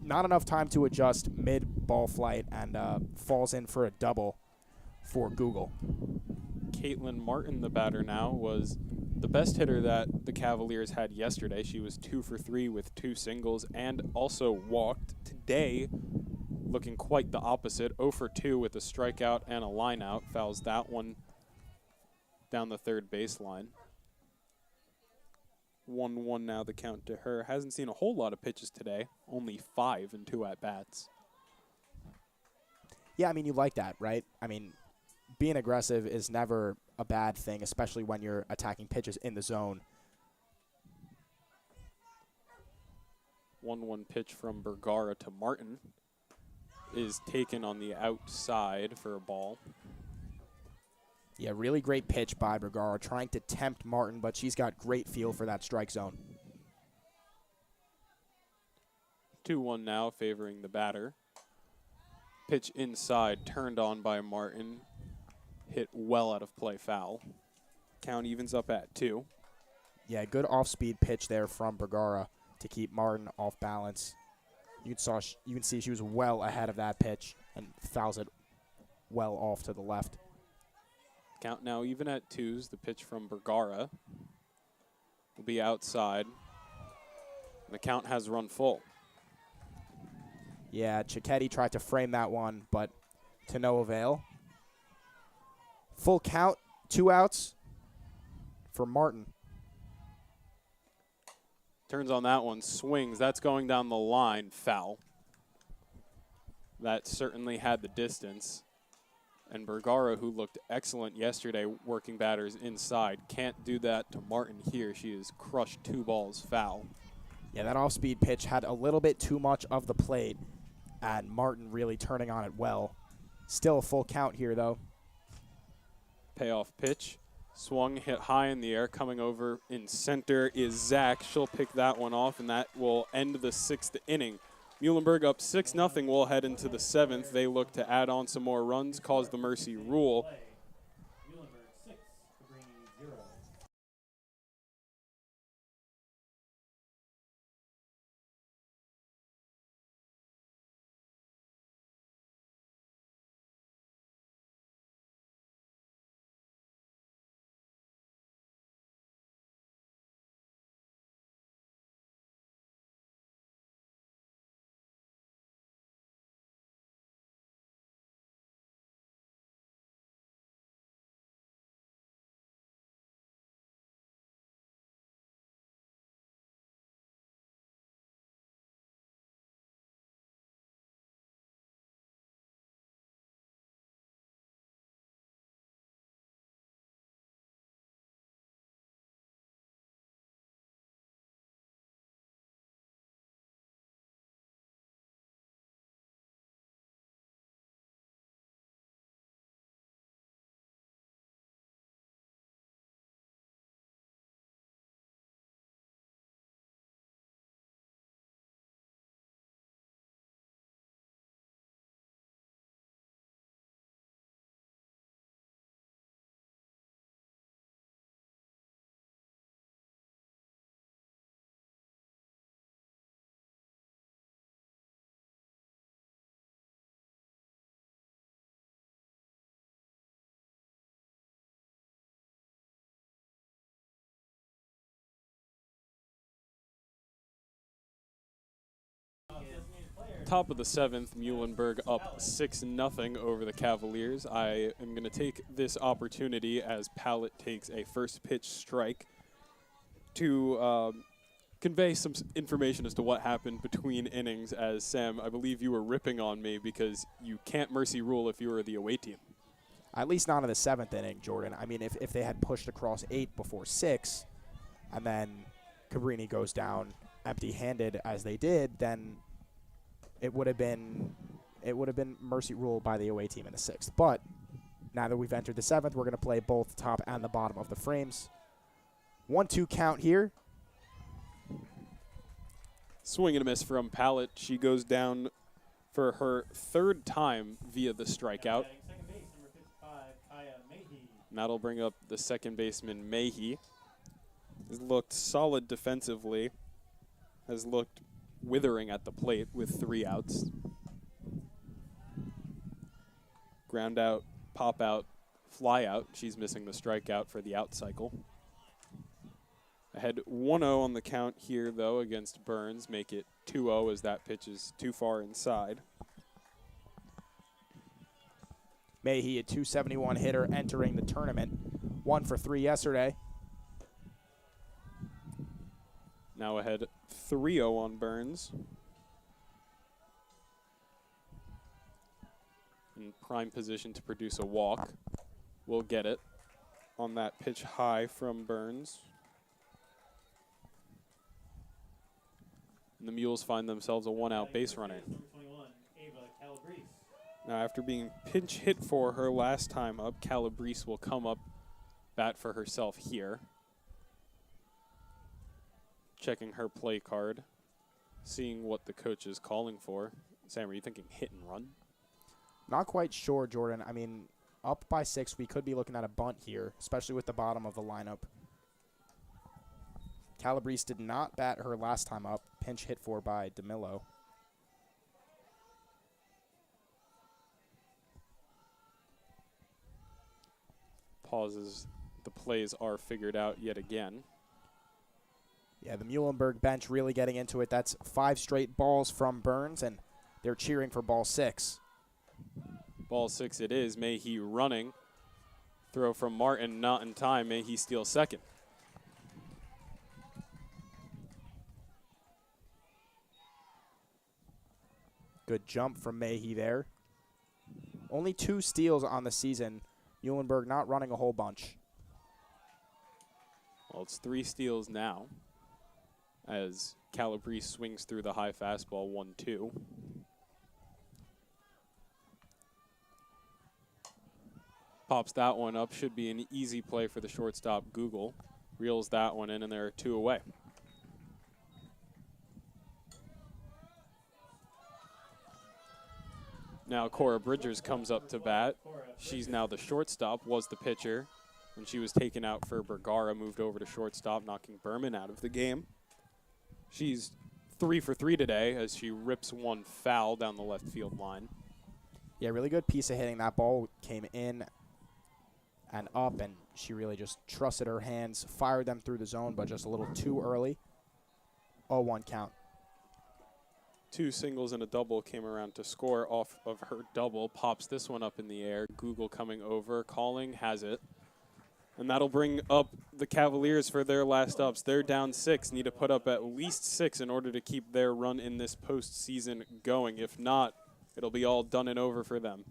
not enough time to adjust mid-ball flight, and falls in for a double for Google.
Caitlin Martin, the batter now, was the best hitter that the Cavaliers had yesterday. She was 2 for 3 with 2 singles and also walked. Today, looking quite the opposite, 0 for 2 with a strikeout and a lineout. Fouls that one down the third baseline. 1-1 now the count to her. Hasn't seen a whole lot of pitches today, only 5 in 2 at-bats.
Yeah, I mean, you like that, right? I mean, being aggressive is never a bad thing, especially when you're attacking pitches in the zone.
1-1 pitch from Bergara to Martin is taken on the outside for a ball.
Yeah, really great pitch by Bergara, trying to tempt Martin, but she's got great feel for that strike zone.
2-1 now favoring the batter. Pitch inside, turned on by Martin. Hit well out of play, foul. Count evens up at 2.
Yeah, good off-speed pitch there from Bergara to keep Martin off balance. You can see she was well ahead of that pitch and fouls it well off to the left.
Count now even at 2s. The pitch from Bergara will be outside. And the count has run full.
Yeah, Cicchetti tried to frame that one, but to no avail. Full count, 2 outs for Martin.
Turns on that one, swings. That's going down the line, foul. That certainly had the distance. And Bergara, who looked excellent yesterday working batters inside, can't do that to Martin here. She has crushed 2 balls foul.
Yeah, that off-speed pitch had a little bit too much of the plate, and Martin really turning on it well. Still a full count here, though.
Payoff pitch. Swung, hit high in the air. Coming over in center is Zach. She'll pick that one off, and that will end the 6th inning. Muhlenberg up 6-0. We'll head into the 7th. They look to add on some more runs, cause the mercy rule. Top of the 7th, Muhlenberg up 6-0 over the Cavaliers. I am going to take this opportunity as Pallet takes a first pitch strike to convey some information as to what happened between innings, as Sam, I believe you were ripping on me because you can't mercy rule if you were the away team.
At least not in the 7th inning, Jordan. I mean, if they had pushed across 8 before 6, and then Cabrini goes down empty-handed as they did, then it would have been mercy rule by the away team in the 6th. But now that we've entered the 7th, we're going to play both the top and the bottom of the frames. 1-2 count here.
Swing and a miss from Pallet. She goes down for her 3rd time via the strikeout.
Second base, number 55, Kaya Mayhe.
And that'll bring up the second baseman, Mayhe. Has looked solid defensively. Has looked withering at the plate with 3 outs. Ground out, pop out, fly out. She's missing the strikeout for the out cycle. Ahead 1-0 on the count here, though, against Burns. Make it 2-0 as that pitch is too far inside.
Mayhe, a .271 hitter entering the tournament. 1 for 3 yesterday.
Now ahead 3-0 on Burns. In prime position to produce a walk. Will get it on that pitch high from Burns. And the Mules find themselves a 1-out base runner.
Number 21, Ava Calabrese.
Now after being pinch hit for her last time up, Calabrese will come up, bat for herself here. Checking her play card, seeing what the coach is calling for. Sam, are you thinking hit and run?
Not quite sure, Jordan. I mean, up by 6, we could be looking at a bunt here, especially with the bottom of the lineup. Calabrese did not bat her last time up, pinch hit for by DeMillo.
Pauses. The plays are figured out yet again.
Yeah, the Muhlenberg bench really getting into it. That's 5 straight balls from Burns, and they're cheering for ball 6.
Ball 6 it is. Mayhe running. Throw from Martin, not in time. Mayhe steals second.
Good jump from Mayhe there. Only 2 steals on the season. Muhlenberg not running a whole bunch.
Well, it's 3 steals now as Calabrese swings through the high fastball 1-2. Pops that one up. Should be an easy play for the shortstop, Google. Reels that one in, and there are 2 away. Now Cora Bridgers comes up to bat. She's now the shortstop, was the pitcher. When she was taken out for Bergara, moved over to shortstop, knocking Berman out of the game. She's 3 for 3 today as she rips one foul down the left field line.
Yeah, really good piece of hitting. That ball came in and up, and she really just trusted her hands, fired them through the zone, but just a little too early. 0-1 count.
2 singles and a double came around to score off of her double. Pops this one up in the air. Google coming over, calling, has it. And that'll bring up the Cavaliers for their last ups. They're down 6, need to put up at least 6 in order to keep their run in this postseason going. If not, it'll be all done and over for them.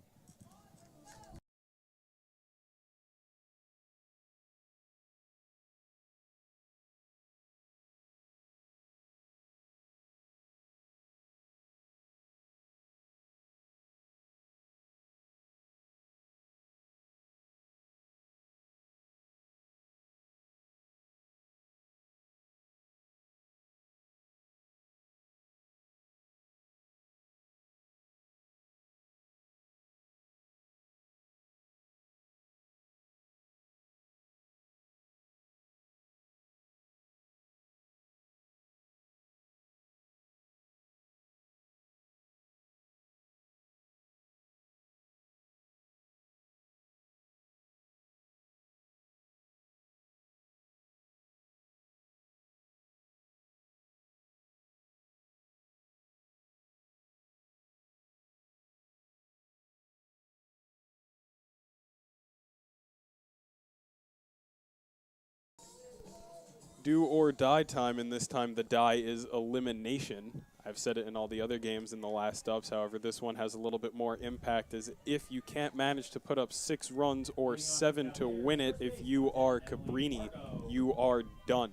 do or die time, and this time the die is elimination. I've said it in all the other games in the last ups. However, this one has a little bit more impact, as if you can't manage to put up 6 runs or 7 to win it, if you are Cabrini, you are done.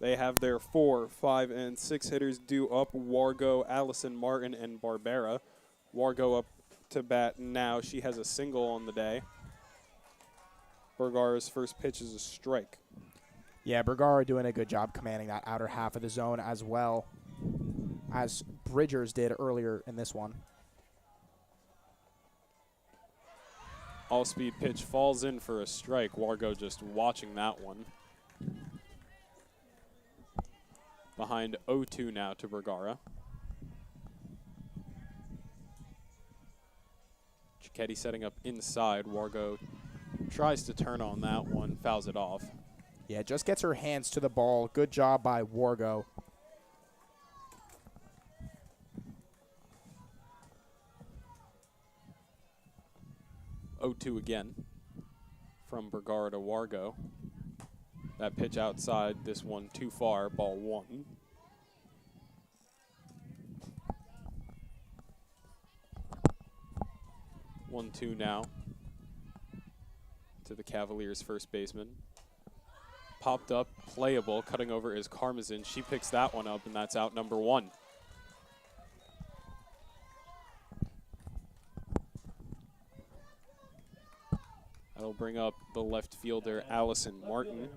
They have their 4, 5, and 6 hitters due up: Wargo, Allison, Martin, and Barbera. Wargo up to bat now. She has a single on the day. Bergara's first pitch is a strike.
Yeah, Bergara doing a good job commanding that outer half of the zone as well as Bridgers did earlier in this one.
All-speed pitch falls in for a strike. Wargo just watching that one. Behind 0-2 now to Bergara. Cicchetti setting up inside. Wargo tries to turn on that one, fouls it off.
Yeah, just gets her hands to the ball. Good job by Wargo.
(0-2) again from Bergara to Wargo. That pitch outside, this one too far, ball 1. (1-2) now to the Cavaliers' first baseman. Popped up, playable, cutting over is Karmazin. She picks that one up, and that's out number 1. That'll bring up the left fielder, Allison Martin.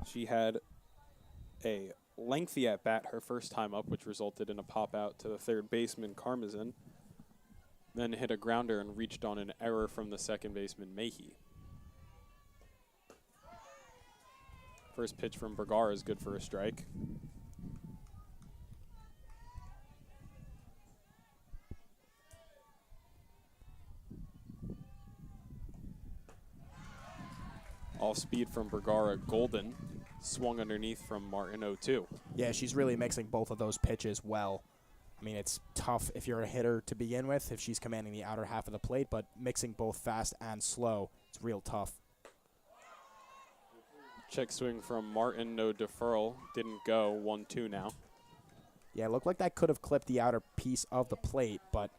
She had a lengthy at-bat her first time up, which resulted in a pop-out to the third baseman, Karmazin. Then hit a grounder and reached on an error from the second baseman, Mahey. First pitch from Bergara is good for a strike. All speed from Bergara, golden. Swung underneath from Martin, 0-2.
Yeah, she's really mixing both of those pitches well. I mean, it's tough if you're a hitter to begin with, if she's commanding the outer half of the plate, but mixing both fast and slow, it's real tough.
Check swing from Martin, no deferral. Didn't go, 1-2 now.
Yeah, it looked like that could have clipped the outer piece of the plate, but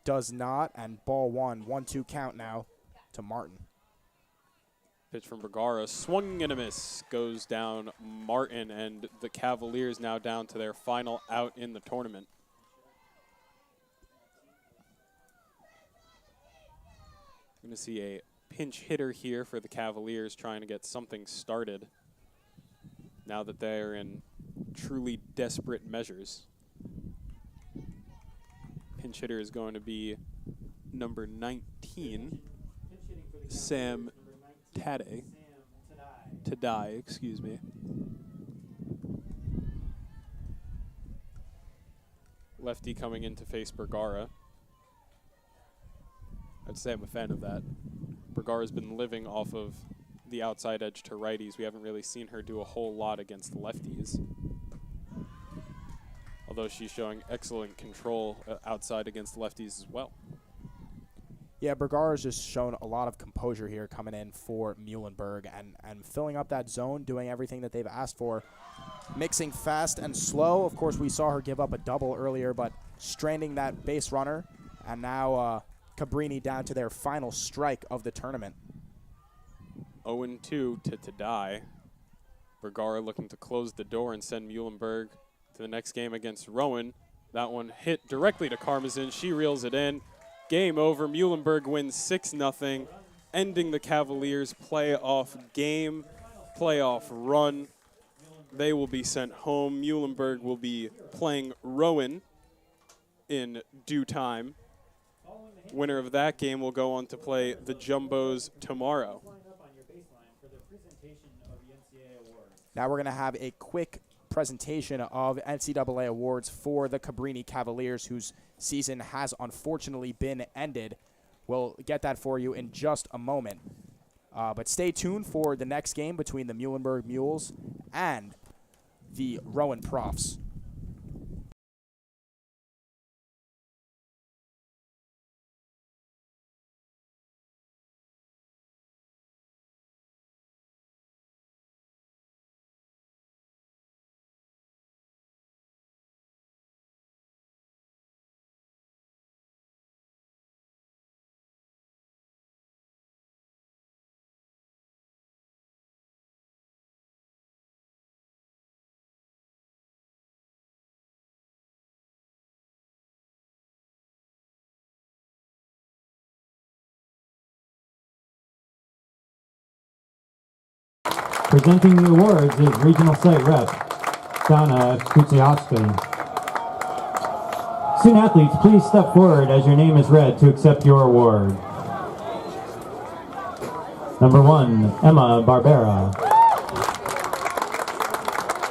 does not, and ball 1, 1-2 count now to Martin.
Pitch from Bergara, swung and a miss, goes down Martin, and the Cavaliers now down to their final out in the tournament. Going to see a pinch hitter here for the Cavaliers, trying to get something started now that they're in truly desperate measures. Pinch hitter is going to be number 19, Sam Tadai, excuse me. Lefty coming in to face Bergara. I'd say I'm a fan of that. Bergara's been living off of the outside edge to righties. We haven't really seen her do a whole lot against lefties, although she's showing excellent control outside against lefties as well.
Yeah, Bergara's just shown a lot of composure here coming in for Muhlenberg and filling up that zone, doing everything that they've asked for. Mixing fast and slow. Of course, we saw her give up a double earlier, but stranding that base runner. And now Cabrini down to their final strike of the tournament.
0-2 to Tadai. Bergara looking to close the door and send Muhlenberg to the next game against Rowan. That one hit directly to Karmazin. She reels it in. Game over. Muhlenberg wins 6-0, ending the Cavaliers' playoff game, playoff run. They will be sent home. Muhlenberg will be playing Rowan in due time. Winner of that game will go on to play the Jumbos tomorrow.
Now we're going to have a quick presentation of NCAA awards for the Cabrini Cavaliers, whose season has unfortunately been ended. We'll get that for you in just a moment. But stay tuned for the next game between the Muhlenberg Mules and the Rowan Profs.
Presenting the awards is Regional Site Rep, Donna Kutsiowski. Student athletes, please step forward as your name is read to accept your award. Number 1, Emma Barbera.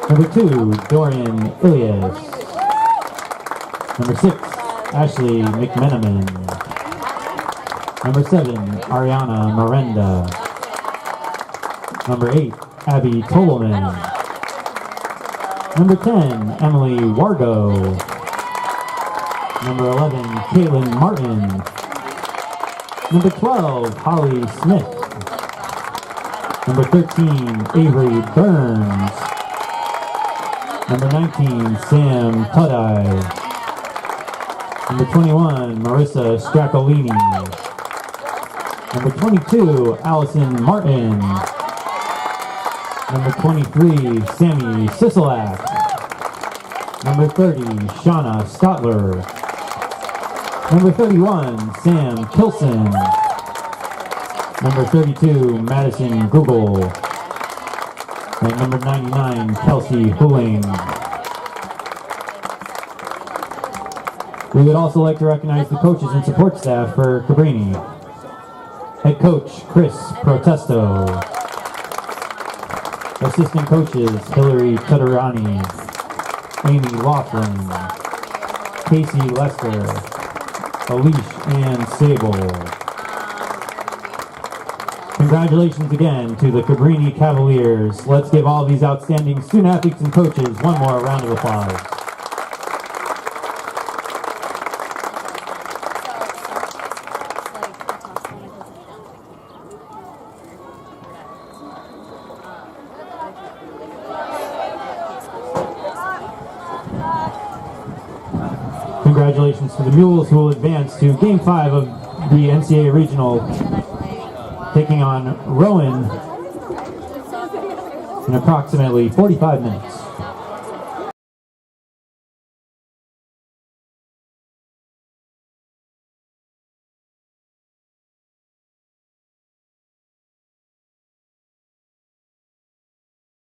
Number 2, Dorian Ilias. Number 6, Ashley McMenamin. Number 7, Ariana Miranda. Number 8, Abby Tolman. Number 10, Emily Wargo. Number 11, Caitlin Martin. Number 12, Holly Smith. Number 13, Avery Burns. Number 19, Sam Tudai. Number 21, Marissa Stracolini. Number 22, Allison Martin. Number 23, Sammy Sisolak. Number 30, Shauna Stotler. Number 31, Sam Kilson. Number 32, Madison Google. And number 99, Kelsey Huling. We would also like to recognize the coaches and support staff for Cabrini. Head coach, Chris Protesto. Assistant coaches, Hillary Tutorani, Amy Laughlin, Casey Lester, Alish Ann Sable. Congratulations again to the Cabrini Cavaliers. Let's give all these outstanding student athletes and coaches one more round of applause. Congratulations to the Mules, who will advance to Game 5 of the NCAA Regional, taking on Rowan in approximately 45 minutes.